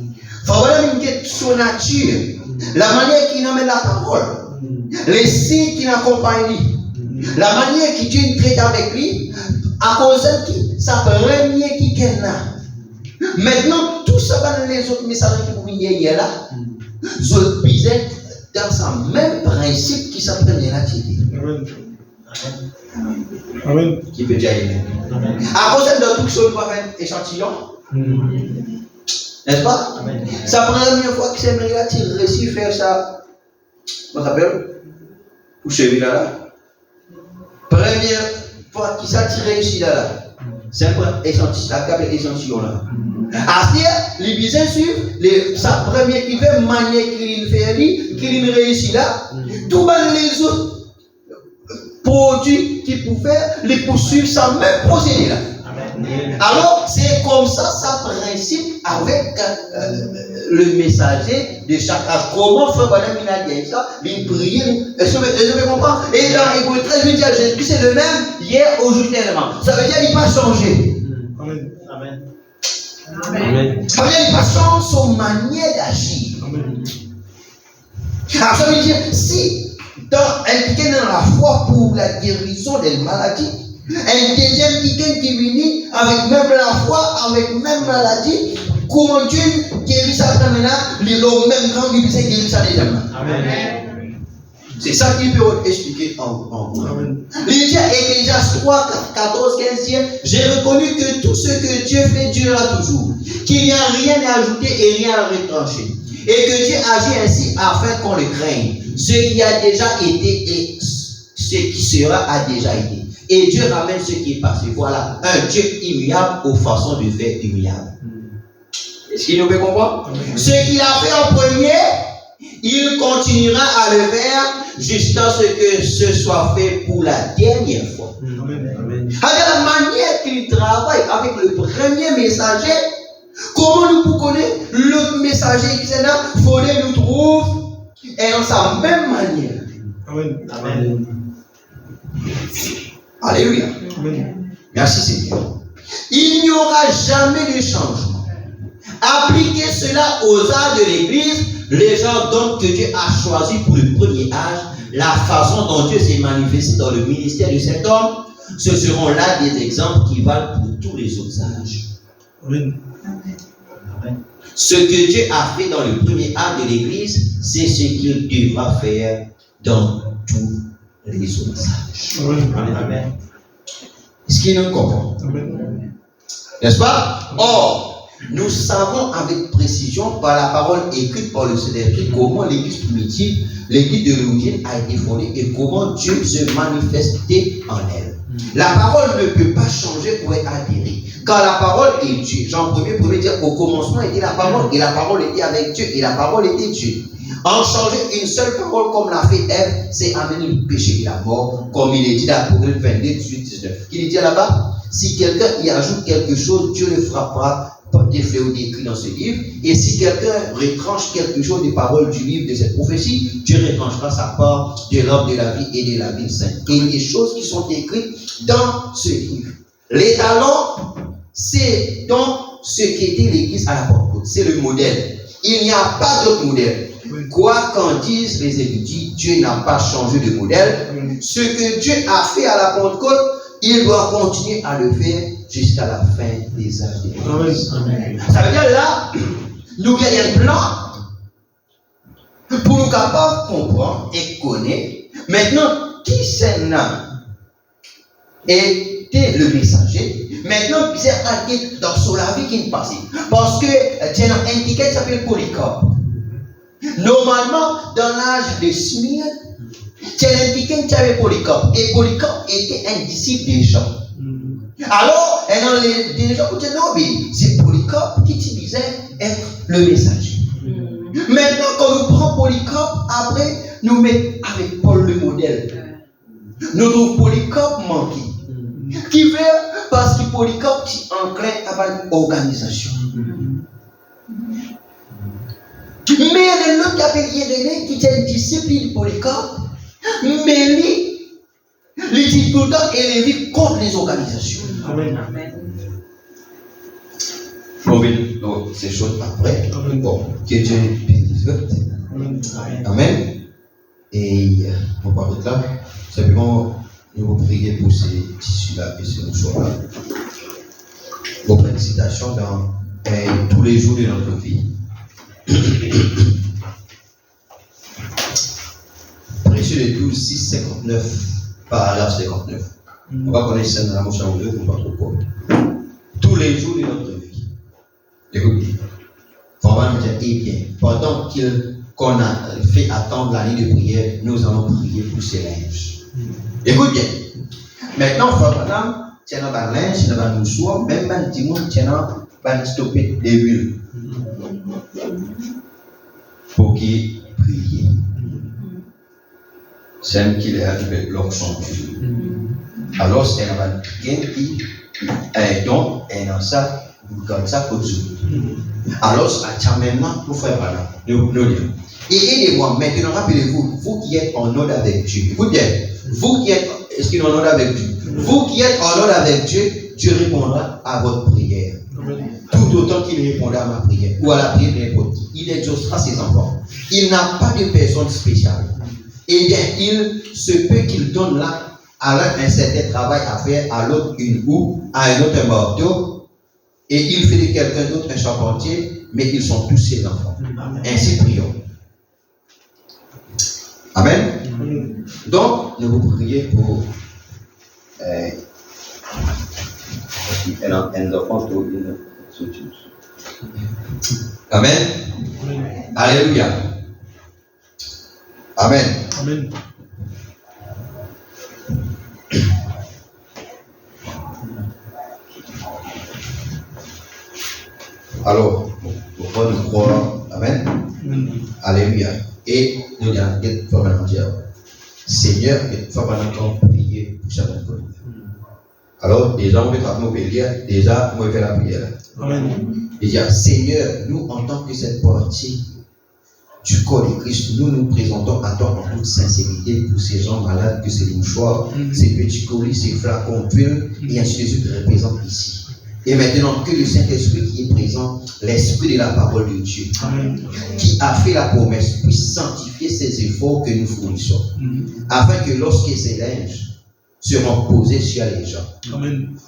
vraiment il a dit son nature, la manière qu'il amène la parole, les signes qui l'accompagnent, la manière qu'il Dieu traite avec lui, à cause de qui, sa première qui est là. Maintenant, tout ça dans les autres messages qui vous hier là, je pisais dans ce même principe qui s'appelle la télé. Amen. Qui peut dire amen. À cause de tout ça, on va faire un échantillon. N'est-ce pas? C'est la première fois que c'est là, tu réussis à faire ça. Comment ça s'appelle? Pour celui-là là. Première fois qu'il s'est réussi là. C'est un échantillon, la échantillon là. Astir, les business suivent, sa première qui fait manier qu'il fait, qu'il réussit là, tout les autres produits qui pouvaient les poursuivre sans même procéder là. Alors, c'est comme ça, principe avec le messager de chaque âge. Comment faire Madame Minadi ça, il prie, est-ce que vous comprenez? Et dans Hébreux 13, je dis à Jésus, c'est le même hier, aujourd'hui, tellement. Ça veut dire qu'il n'a pas changé. Amen. Amen. Amen. Ça veut dire qu'il n'a pas changé son manière d'agir. Amen. Alors, ça veut dire, si impliqué dans la foi pour la guérison des maladies, un deuxième qui vient avec même la foi, avec même maladie, comment Dieu guérit ça maintenant, il a même grand qui puisse guérir ça déjà. Amen. C'est ça qu'il peut expliquer en vous. Il dit à Ecclésiaste 3, 14, 15, j'ai reconnu que tout ce que Dieu fait durera toujours, qu'il n'y a rien à ajouter et rien à retrancher, et que Dieu agit ainsi afin qu'on le craigne. Ce qui a déjà été et ce qui sera a déjà été. Et Dieu ramène ce qui est passé. Voilà, un Dieu immuable aux façons de faire immuables. Est-ce qu'il nous peut comprendre? Ce qu'il a fait en premier, il continuera à le faire jusqu'à ce que ce soit fait pour la dernière fois. Amen. Avec la manière qu'il travaille avec le premier messager, comment nous pouvons connaître l'autre messager qui est là, il faudrait nous trouve et dans sa même manière. Amen. Amen. Alléluia. Amen. Merci Seigneur. Il n'y aura jamais de changement. Appliquez cela aux âges de l'Église, les gens donc que Dieu a choisi pour le premier âge, la façon dont Dieu s'est manifesté dans le ministère de cet homme, ce seront là des exemples qui valent pour tous les autres âges. Amen. Ce que Dieu a fait dans le premier âge de l'Église, c'est ce qu'il devra faire dans tous les autres âges. Amen. Est-ce qu'il nous comprend? Amen. N'est-ce pas? Or, nous savons avec précision par la parole écrite par le Saint-Esprit comment l'Église primitive, l'Église de l'origine a été fondée et comment Dieu se manifestait en elle. La parole ne peut pas changer pour être altérée. Car la parole est Dieu. Jean 1er pouvait dire au commencement était la parole et la parole était avec Dieu et la parole était Dieu. En changer une seule parole comme l'a fait Ève, c'est amener le péché et la mort, comme il est dit dans Apocalypse 22, 18, 19. Qu'il est dit là-bas, si quelqu'un y ajoute quelque chose, Dieu le frappera par des fléaux décrits dans ce livre. Et si quelqu'un retranche quelque chose des paroles du livre de cette prophétie, Dieu retranchera sa part de l'arbre de la vie et de la vie sainte. Et les choses qui sont écrites dans ce livre. Les talents, c'est donc ce qu'était l'Église à la Pentecôte. C'est le modèle. Il n'y a pas d'autre modèle. Quoi qu'en disent les érudits, Dieu n'a pas changé de modèle. Ce que Dieu a fait à la Pentecôte, il doit continuer à le faire jusqu'à la fin des âges de l'Église. Ça veut dire là, nous avons un plan pour nous capables de comprendre et connaître. Maintenant, qui c'est là était le messager. Maintenant, il s'est arrêté dans son vie qui est passé. Parce que tu as un étiquette qui s'appelle Polycarpe. Normalement, dans l'âge de Smyrne, tu as un étiquette qui s'appelle Polycarpe. Et Polycarpe était un disciple de Jean. Alors, dans les gens qui étaient c'est Polycarpe qui disait être le messager. Maintenant, quand nous prenons Polycarpe, après, nous mettons avec Paul le modèle. Nous trouvons Polycarpe manqué. Qui fait parce que Polycarpe est enclin à une organisation. Mais il y a l'autre qui appelle Irénée, qui est un disciple de Polycarpe, mais lui, il dit tout le temps et vit contre les organisations. Amen. On va donc ces choses après. Bon, que Dieu bénisse. Amen. Et on va arrêter là. Simplement, nous vous prier pour ces tissus-là et ces morceaux-là. Vos félicitations dans tous les jours de notre vie. Précieux de 12, 6, 59, paragraphe 59. On va connaître ça dans la motion 2 pour pas trop quoi. Tous les jours de notre vie. Écoutez, on va nous dire, eh bien, pendant qu'on a fait attendre la nuit de prière, nous allons prier pour ces linges. Écoute bien. Maintenant, frère madame, tiens dans la linge, tiens dans la mouchoir, même un petit monde, tiens dans va stopper les bulles pour qu'il prie. C'est un qui est avec l'option. Alors, c'est un qui donc, et dans ça, vous gardez ça pour vous. Alors, à maintenant, vous faites voilà. Nous lisons. Et aidez-moi maintenant, rappelez-vous, vous qui êtes en ordre avec Dieu. Écoutez bien, vous qui êtes, est-ce qu'il est en ordre avec Dieu? Vous qui êtes en ordre avec Dieu, Dieu répondra à votre prière. Tout autant qu'il répondra à ma prière, ou à la prière de n'importe qui. Il exaucera ses enfants. Il n'a pas de personne spéciale. Eh bien, il se peut qu'il donne là à l'un un certain travail à faire, à l'autre une houe, à un autre un marteau, et il fait de quelqu'un d'autre un charpentier, mais ils sont tous ses enfants. Ainsi prions. Amen. Donc, nous vous priez pour Amen. Alléluia. Amen. Amen. Alors, pourquoi nous croire? Amen. Alléluia. Et nous allons dire, Seigneur, il faut maintenant prier pour chaque personne. Alors, déjà, on va nous prier, déjà, on va faire la prière. Amen. Et dire, Seigneur, nous, en tant que cette partie du corps de Christ, nous nous présentons à toi en toute sincérité pour ces gens malades, que c'est les mouchoirs, ces petits colis, ces flacons d'huile, et ainsi de suite représentent ici. Et maintenant, que le Saint-Esprit qui est présent, l'Esprit de la parole de Dieu, qui a fait la promesse, puisse sanctifier ces efforts que nous fournissons, afin que lorsque ces linges seront posés sur les gens,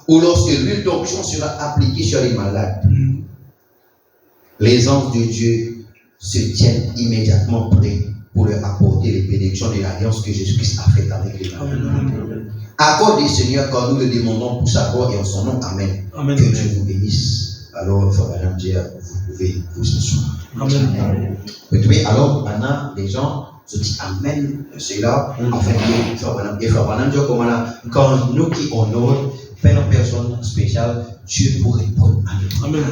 ou lorsque l'huile d'onction sera appliquée sur les malades, les anges de Dieu se tiennent immédiatement prêts pour leur apporter les bénédictions de l'alliance que Jésus-Christ a faite avec les malades. Accordez, Seigneur, quand nous le demandons pour sa gloire et en son nom. Amen. Amen. Que Dieu vous bénisse. Alors, Frère Madame Dieu, vous pouvez vous asseoir. Amen. Vous trouvez, alors, maintenant, les gens se disent Amen, cela, afin que Frère Madame Dieu, comme là, quand nous qui honorons, Père personne spéciale, Dieu pour répondre à nous. Amen.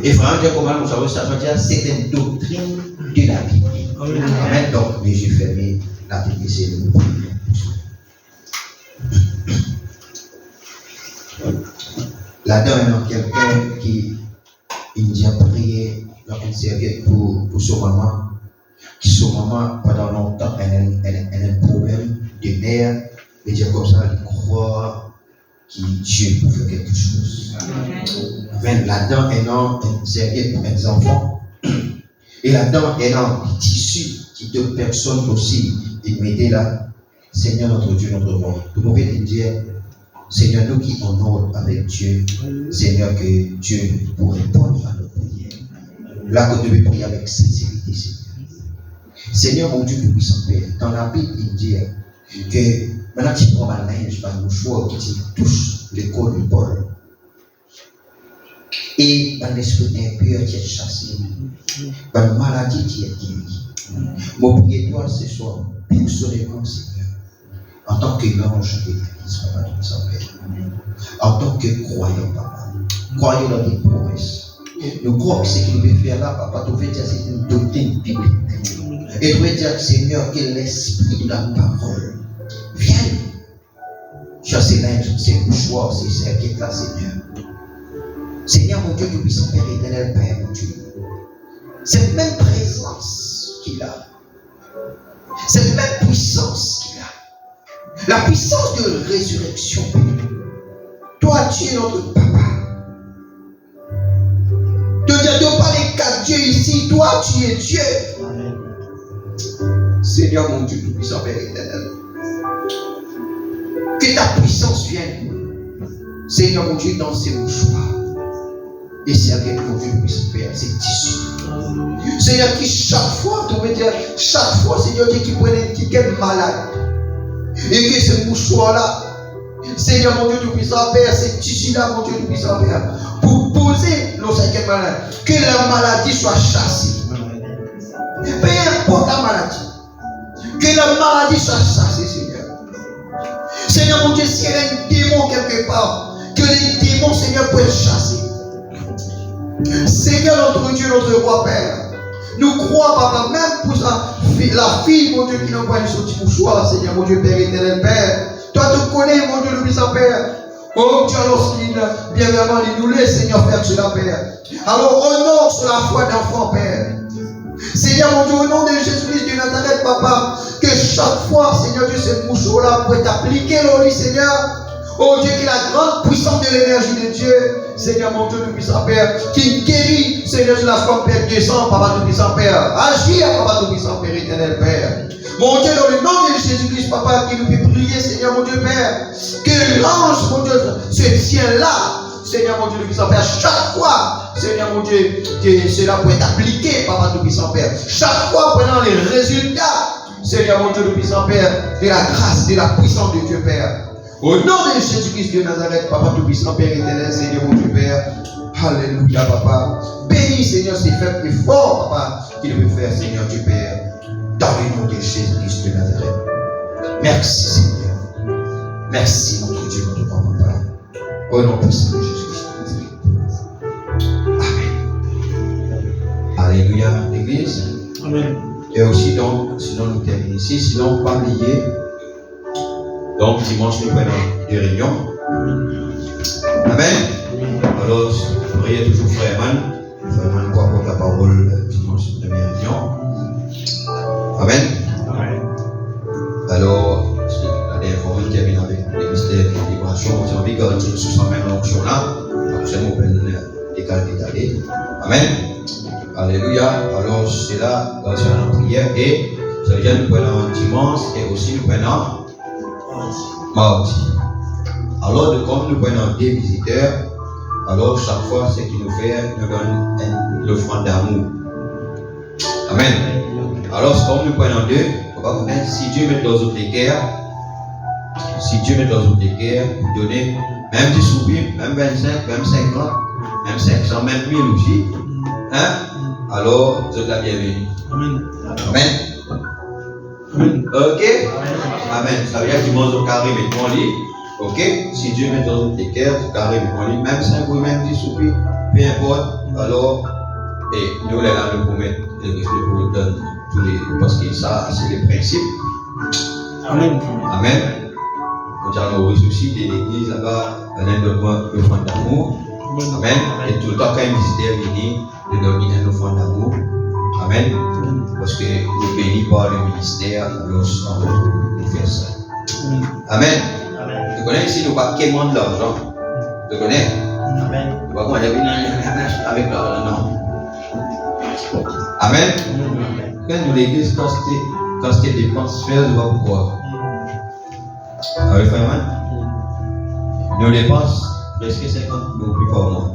Et Frère Dieu, comme là, nous savons, c'est une doctrine de la Bible. Amen. Amen. Donc, les yeux fermés, la Bible, c'est nous. Là-dedans, quelqu'un qui dit à prier dans une serviette pour son maman, qui son maman pendant longtemps, elle a un problème de nerfs, et dire comme ça, il croit que Dieu peut faire quelque chose. Amen. Là-dedans, elle a une serviette pour les enfants, et là-dedans, elle a des tissus qui deux personnes aussi, et mettez là, Seigneur notre Dieu, notre roi. Vous pouvez dire, Seigneur, nous qui honorons avec Dieu, Seigneur, que Dieu pour répondre à nos prières. Là, que nous devons prier avec sincérité, Seigneur. Seigneur, mon Dieu, tout-puissant Père, dans la Bible, il dit que maintenant tu prends ma linge, ma mouchoir, qui touche le corps de Paul. Et dans l'esprit impur qui est chassé, dans la maladie qui est guérie. Mon prière, toi, ce soir, personnellement, Seigneur, en tant que l'ange de l'Église, Papa, tout ça, en tant que croyant, Papa, croyant dans tes promesses. Nous croyons que ce qu'il veut faire là, Papa, tu veux dire c'est une doctrine biblique. Et tu veux dire, Seigneur, que l'esprit de la parole vienne sur ces linges, ces mouchoirs, ces serviettes là, Seigneur. Seigneur, mon Dieu, tout puissant Père éternel, Père, mon Dieu. Cette même présence qu'il a, cette même puissance qu'il a, la puissance de résurrection, toi tu es notre papa. De parler qu'à Dieu ici, toi tu es Dieu. Seigneur mon Dieu, tout puissant Père éternel, que ta puissance vienne, Seigneur mon Dieu, dans ces mouchoirs. Et servir mon Dieu, puissant Père, ces tissus. Seigneur, qui chaque fois, tu veux dire, chaque fois, Seigneur, qui prenait qui est malade. Et que ce mouchoir-là, Seigneur mon Dieu tout-puissant Père, ces tissus-là, mon Dieu tout-puissant Père, pour poser nos cinquièmes malades, que la maladie soit chassée. Peu importe la maladie, que la maladie soit chassée, Seigneur. Seigneur mon Dieu, s'il y a un démon quelque part, que les démons, Seigneur, puissent chasser. Seigneur notre Dieu, notre roi Père, nous croyons, papa, même pour la fille, mon Dieu, qui n'a pas une sortie mouchoir, Seigneur, mon Dieu, Père éternel, Père. Toi, tu connais, mon Dieu, le puissant Père. Oh Dieu, lorsqu'il, bien évidemment, il nous laisse, Seigneur, faire cela, Père. Alors, honore sur la foi d'enfant, Père. Seigneur, mon Dieu, au nom de Jésus-Christ de Nazareth, papa, que chaque fois, Seigneur Dieu, ce mouchoir-là pourrait t'appliquer, Lord, Seigneur. Oh Dieu, qui est la grande puissance de l'énergie de Dieu, Seigneur mon Dieu, nous puissons Père, qui guérit, Seigneur, sur la forme Père, descend, Papa, nous puissons Père, agir, Papa, nous puissons Père, éternel Père. Mon Dieu, dans le nom de Jésus-Christ, Papa, qui nous fait prier, Seigneur mon Dieu, Père, que l'ange, mon Dieu, se tient là, Seigneur mon Dieu, nous puissons Père, chaque fois, Seigneur mon Dieu, que cela peut être appliqué, Papa, nous puissons Père, chaque fois, prenant les résultats, Seigneur mon Dieu, nous puissons Père, de la grâce, de la puissance de Dieu, Père. Au nom de Jésus-Christ de Nazareth, Papa Tout-Puissant, Père éternel, Seigneur mon Dieu, Père. Alléluia, Papa. Bénis, Seigneur, ces faibles et forts, Papa, qu'il veut faire, Seigneur Dieu, Père. Dans le nom de Jésus-Christ de Nazareth. Merci, Seigneur. Merci, notre Dieu, notre Papa. Au nom puissant de Jésus-Christ de Nazareth. Amen. Alléluia, l'Église. Amen. Et aussi, donc, sinon nous terminons ici, sinon, pas oublier. Donc, dimanche, nous prenons des réunions. Amen. Alors, priez toujours frère Eman. Frère Eman, quoi pour la parole dimanche, première réunion. Amen. Alors, la dernière fois, on termine avec les mystères de libération. J'ai envie de garantir sous sa même onction là. Après, nous prenons décalé. Amen. Alléluia. Alors, c'est là, dans la prière. Et ça veut dire nous prenons dimanche et aussi nous prenons mardi. Alors, comme nous prenons des visiteurs, alors chaque fois, ce qu'il nous fait, nous donne l'offrande d'amour. Amen. Alors, comme nous prenons deux, on va connaître si Dieu met dans autres cœurs, vous donnez même 10 souris, même 25, même 50, même 500, même 1000 aussi. Hein? Alors, vous êtes la bienvenue. Amen. Amen. Amen. Ok? Amen. Ça veut dire que tu manges au carré, mais ton lit. Ok? Si Dieu met dans tes cœurs, au carré, mais ton lit, même 5 ou même 10 souris, peu importe. Alors, et nous, les là, nous promettons, nous donne tous les. Parce que ça, c'est le principe. Amen. Amen. Nous allons aussi de l'église là-bas, on a une offrande d'amour. Amen. Et tout le temps, quand un visiteur vient, nous donnons une offrande d'amour. Amen. Parce que nous bénis par le ministère, alors nous faisons ça. Amen. Tu connais ici, nous ne pas quémant de l'argent. Tu connais? Amen. Tu ne pas comment il y a avec l'argent, non. Amen. Quand nous l'église, quand c'était dépenses faire, tu vois pourquoi? Avec frère, nous dépensons presque 50 € par mois.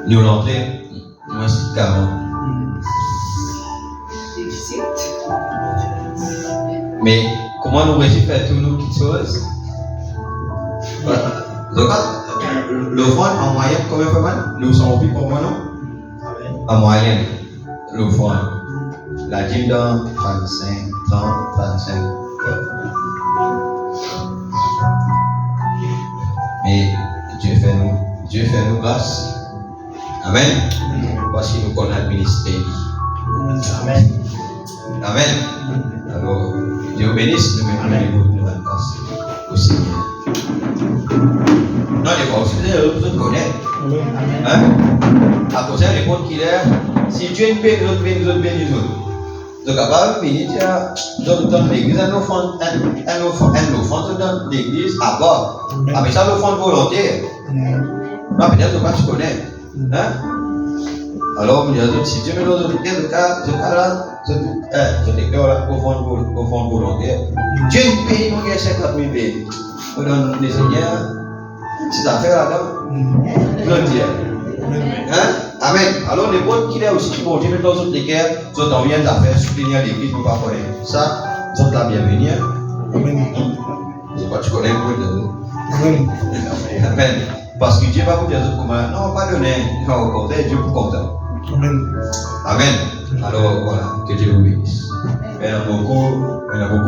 Nous l'entrons, moins 40. Mais comment nous réussissons à faire toutes nos petites choses? Voilà. Donc, l'offrande en moyenne, combien de fois nous sommes au plus pour moi, non? En moyenne, l'offrande. La dîme dans 35, 30, 35. Mais Dieu fait nous grâce. Amen. Parce qu'il nous connaît le ministère. Amen. Amen. Alors, Dieu bénisse, nous mettons les mots de nous grâce au Seigneur. Non, les fois aussi, vous connaissez. Hein? À cause de l'époque qu'il est, si Dieu nous bénit, nous autres bénissons nous autres. Donc, à bénir, dans l'église, un offrande dans l'église à bas. Ah, mais ça, l'offrande volontaire. Non, peut-être que tu connais. Hein? Alors, si Dieu me donne le cas là, je cœur là, offrande volontaire. Dieu nous paye, nous gagne 50 000 pays. On donne les seigneurs, ces affaires là-dedans. Volontaire. Hein? Amen. Alors, les bonnes qu'il est aussi, bon, Dieu met dans toutes les guerres, ils ont envie d'affaires, soutenir l'église, nous ne pas connaître. Ça, ils ont la bienvenue. Amen. Je sais pas, tu connais un peu. Amen. Amen. Parce que Dieu va vous dire comment, non, pas donner, non, au contraire, Dieu vous content. Amen. Amen. Alors, voilà, que Dieu vous bénisse. Il y en a beaucoup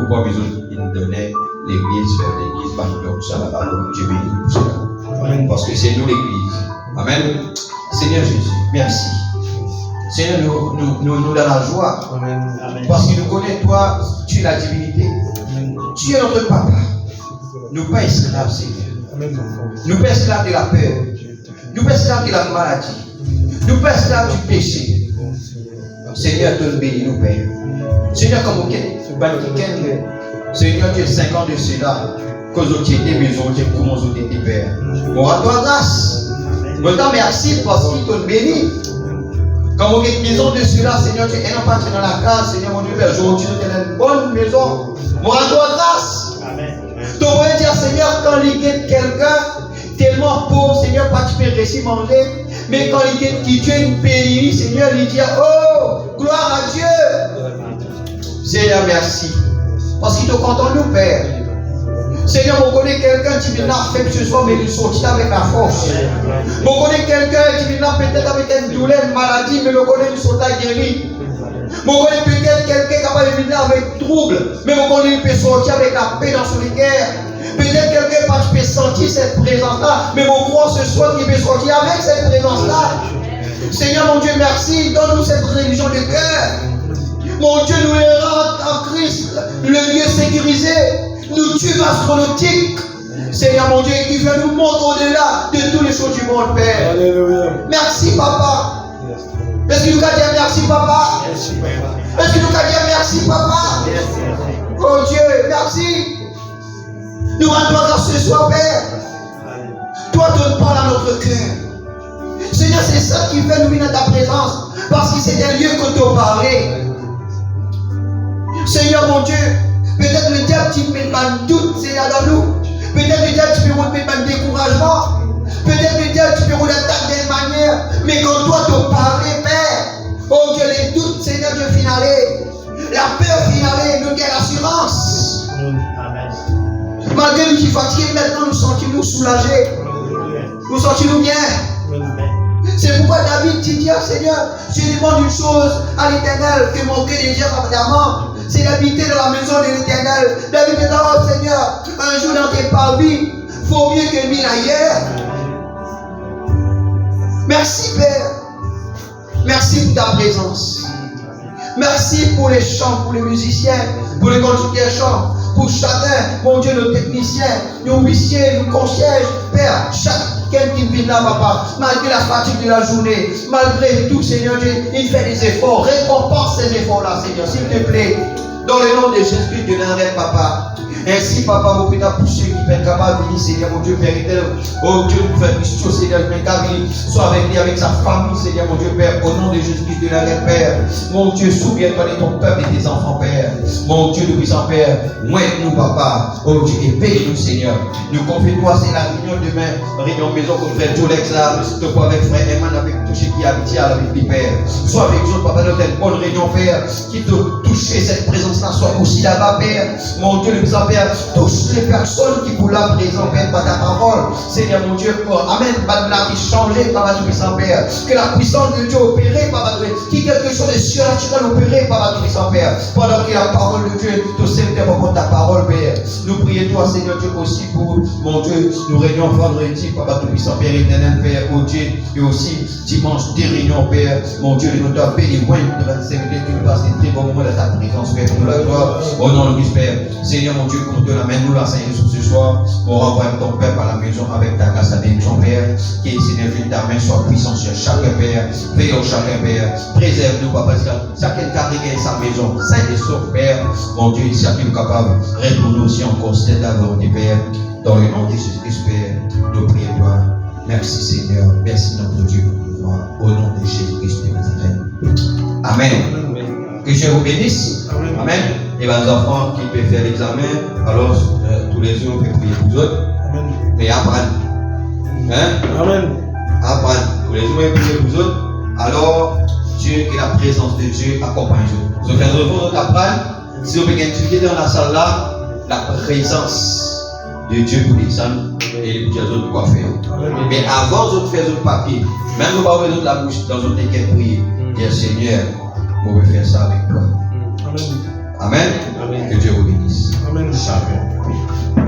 pour besoin de nous donner l'église, faire l'église, pas nous donner ça là-bas, Dieu bénisse pour cela. Amen. Parce que c'est nous l'église. Amen. Seigneur Jésus, merci. Seigneur, nous dans la joie. Amen. Parce que nous connaissons toi, tu es la divinité. Amen. Tu es notre papa. Nous pas esclaves, Seigneur. Amen. Nous pas esclaves de la peur. Nous pas esclaves de la maladie. Nous pas esclaves du péché. Seigneur, te bénis nous, Père. Seigneur, comme au Seigneur, tu es 5 ans de cela. Cause au tiers des maisons, tu es comme aux autres tes pères. Bon, à toi grâce. Bon, merci parce qu'il te bénit. Comme au maison de cela, Seigneur, tu es un parti dans la grâce, Seigneur, mon Dieu, aujourd'hui, tu es dans une bonne maison. Bon, à toi grâce. Tu pourrais dire, Seigneur, quand il y a quelqu'un tellement pauvre, Seigneur, pas tu peux réussir manger. Mais quand il y a qui Dieu une pénurie, Seigneur, il dit, oh, gloire à Dieu. Seigneur, merci. Parce qu'il te content nous, Père. Seigneur, on connaît quelqu'un qui vient là faible ce soir, mais il sortit avec la force. On connaît quelqu'un qui vient là peut-être avec une douleur, une maladie, mais on connaît une soldat guéri. On connaît peut-être quelqu'un qui vient là avec trouble, mais on connaît qu'il peut sortir avec la paix dans son cœur. Peut-être quelqu'un qui peut sentir cette présence-là, mais on croit ce soir qu'il peut sortir avec cette présence-là. Seigneur, mon Dieu, merci. Donne-nous cette religion de cœur. Mon Dieu, nous les rend en Christ, le lieu sécurisé. Nous tuons astronautiques. Seigneur mon Dieu, qui veut nous montrer au-delà de toutes les choses du monde, Père. Alléluia. Merci, Papa. Est-ce que nous allons dire merci, Papa? Est-ce que nous allons dire merci, Papa? Oh Dieu, merci. Nous rendons grâce ce soir, Père. Toi, tu parles à notre cœur. Seigneur, c'est ça qui fait nous venir dans ta présence. Parce que c'est un lieu que tu as parlé. Seigneur mon Dieu, peut-être le diable qui met un doute, Seigneur, dans nous. Peut-être le diable qui peut mettre un découragement. Peut-être le diable qui peut nous attaquer d'une manière. Mais quand toi te parler, Père, oh Dieu, les doutes, Seigneur Dieu, finalé. La peur finalée, nous gagne l'assurance. Malgré nous qui fatigués, maintenant nous sentons-nous soulagés. Nous sentons-nous bien. C'est pourquoi David dit, Seigneur, je demande une chose à l'Éternel que mon cœur désire ardemment. C'est d'habiter dans la maison de l'Éternel. David dit, oh Seigneur, un jour dans tes parvis, vaut mieux que 1000 ailleurs. Merci Père. Merci pour ta présence. Merci pour les chants, pour les musiciens, pour les conducteurs chants, pour chacun, mon Dieu, nos techniciens, nos huissiers, nos concierges, Père, chacun qui vient là, Papa, malgré la fatigue de la journée, malgré tout, Seigneur Dieu, il fait des efforts, récompense ces efforts-là, Seigneur, s'il te plaît, dans le nom de Jésus-Christ de Nazareth, Papa. Ainsi, Papa, mon Père, pour ceux qui peuvent capables de venir, Seigneur, mon Dieu, Père éternel, oh Dieu, nous faire Christ, Seigneur, soit avec lui, avec sa famille, Seigneur, mon Dieu, Père, au nom de Jésus-Christ de Nazareth, Père. Mon Dieu, souviens-toi de ton peuple et tes enfants, Père. Mon Dieu, nous puissons, Père, nous, Papa, oh Dieu, et paye-nous, Seigneur. Nous confions-toi, c'est la réunion demain, réunion maison comme frère Jolex, là, te voir avec frère Eman, avec tout ce qui habite avec lui, Père. Sois avec nous, Papa, dans une bonne réunion, Père, qui te touche cette présence-là, soit aussi là-bas, Père. Mon Dieu, nous puissons, Père, touche les personnes qui pour la présence, Père, par ta parole. Seigneur, mon Dieu, Amen, par la vie changée, Papa, tout puissant, Père. Que la puissance de Dieu opérée, Papa, qui quelque chose de surnaturel opéré, Papa, tout puissant, Père. Pendant que la parole de Dieu, te servir pour ta parole, Père. Nous prions, toi, Seigneur Dieu, aussi pour, mon Dieu, nous réunions vendredi, Papa, tout puissant, Père éternel, Père, oh Dieu, et aussi dimanche, des réunions, Père. Mon Dieu, nous t'as béni, loin de la sécurité, tu nous passes des très bons moments de ta présence, Père, pour la gloire. Au nom de Christ, Père. Seigneur, mon Dieu, pour te la main, nous la Seigneur, ce soir. On renvoie ton peuple à la maison avec ta grâce à ton Père. Qui est Seigneur, ta main soit puissante sur chaque Père. Veille au chacun, Père. Préserve-nous, Papa, chacun qui sa maison. Saint et sauf, Père. Mon Dieu, si tu es capable, réponds-nous aussi encore cette volonté, Père. Dans le nom de Jésus-Christ, Père, nous prions, toi. Merci, Seigneur. Merci, notre Dieu, notre roi. Au nom de Jésus-Christ de Nazareth. Amen. Que Dieu vous bénisse. Amen. Et les enfants qui peuvent faire l'examen, alors tous les jours, on peut prier pour eux. Amen. Mais apprendre. Hein? Amen. Apprendre. Tous les jours, on peut prier pour eux. Alors, Dieu et la présence de Dieu accompagnent vous. Donc, les enfants apprendre. Si vous pouvez étudier dans la salle là, la présence de Dieu pour les hommes et les autres quoi faire. Mais avant de faire votre papier, même vous pas ouvrir la bouche dans votre équipe prier, dire Seigneur, on veut faire ça avec toi. Amen. Amen. Amen. Que Dieu vous bénisse. Amen. Amen.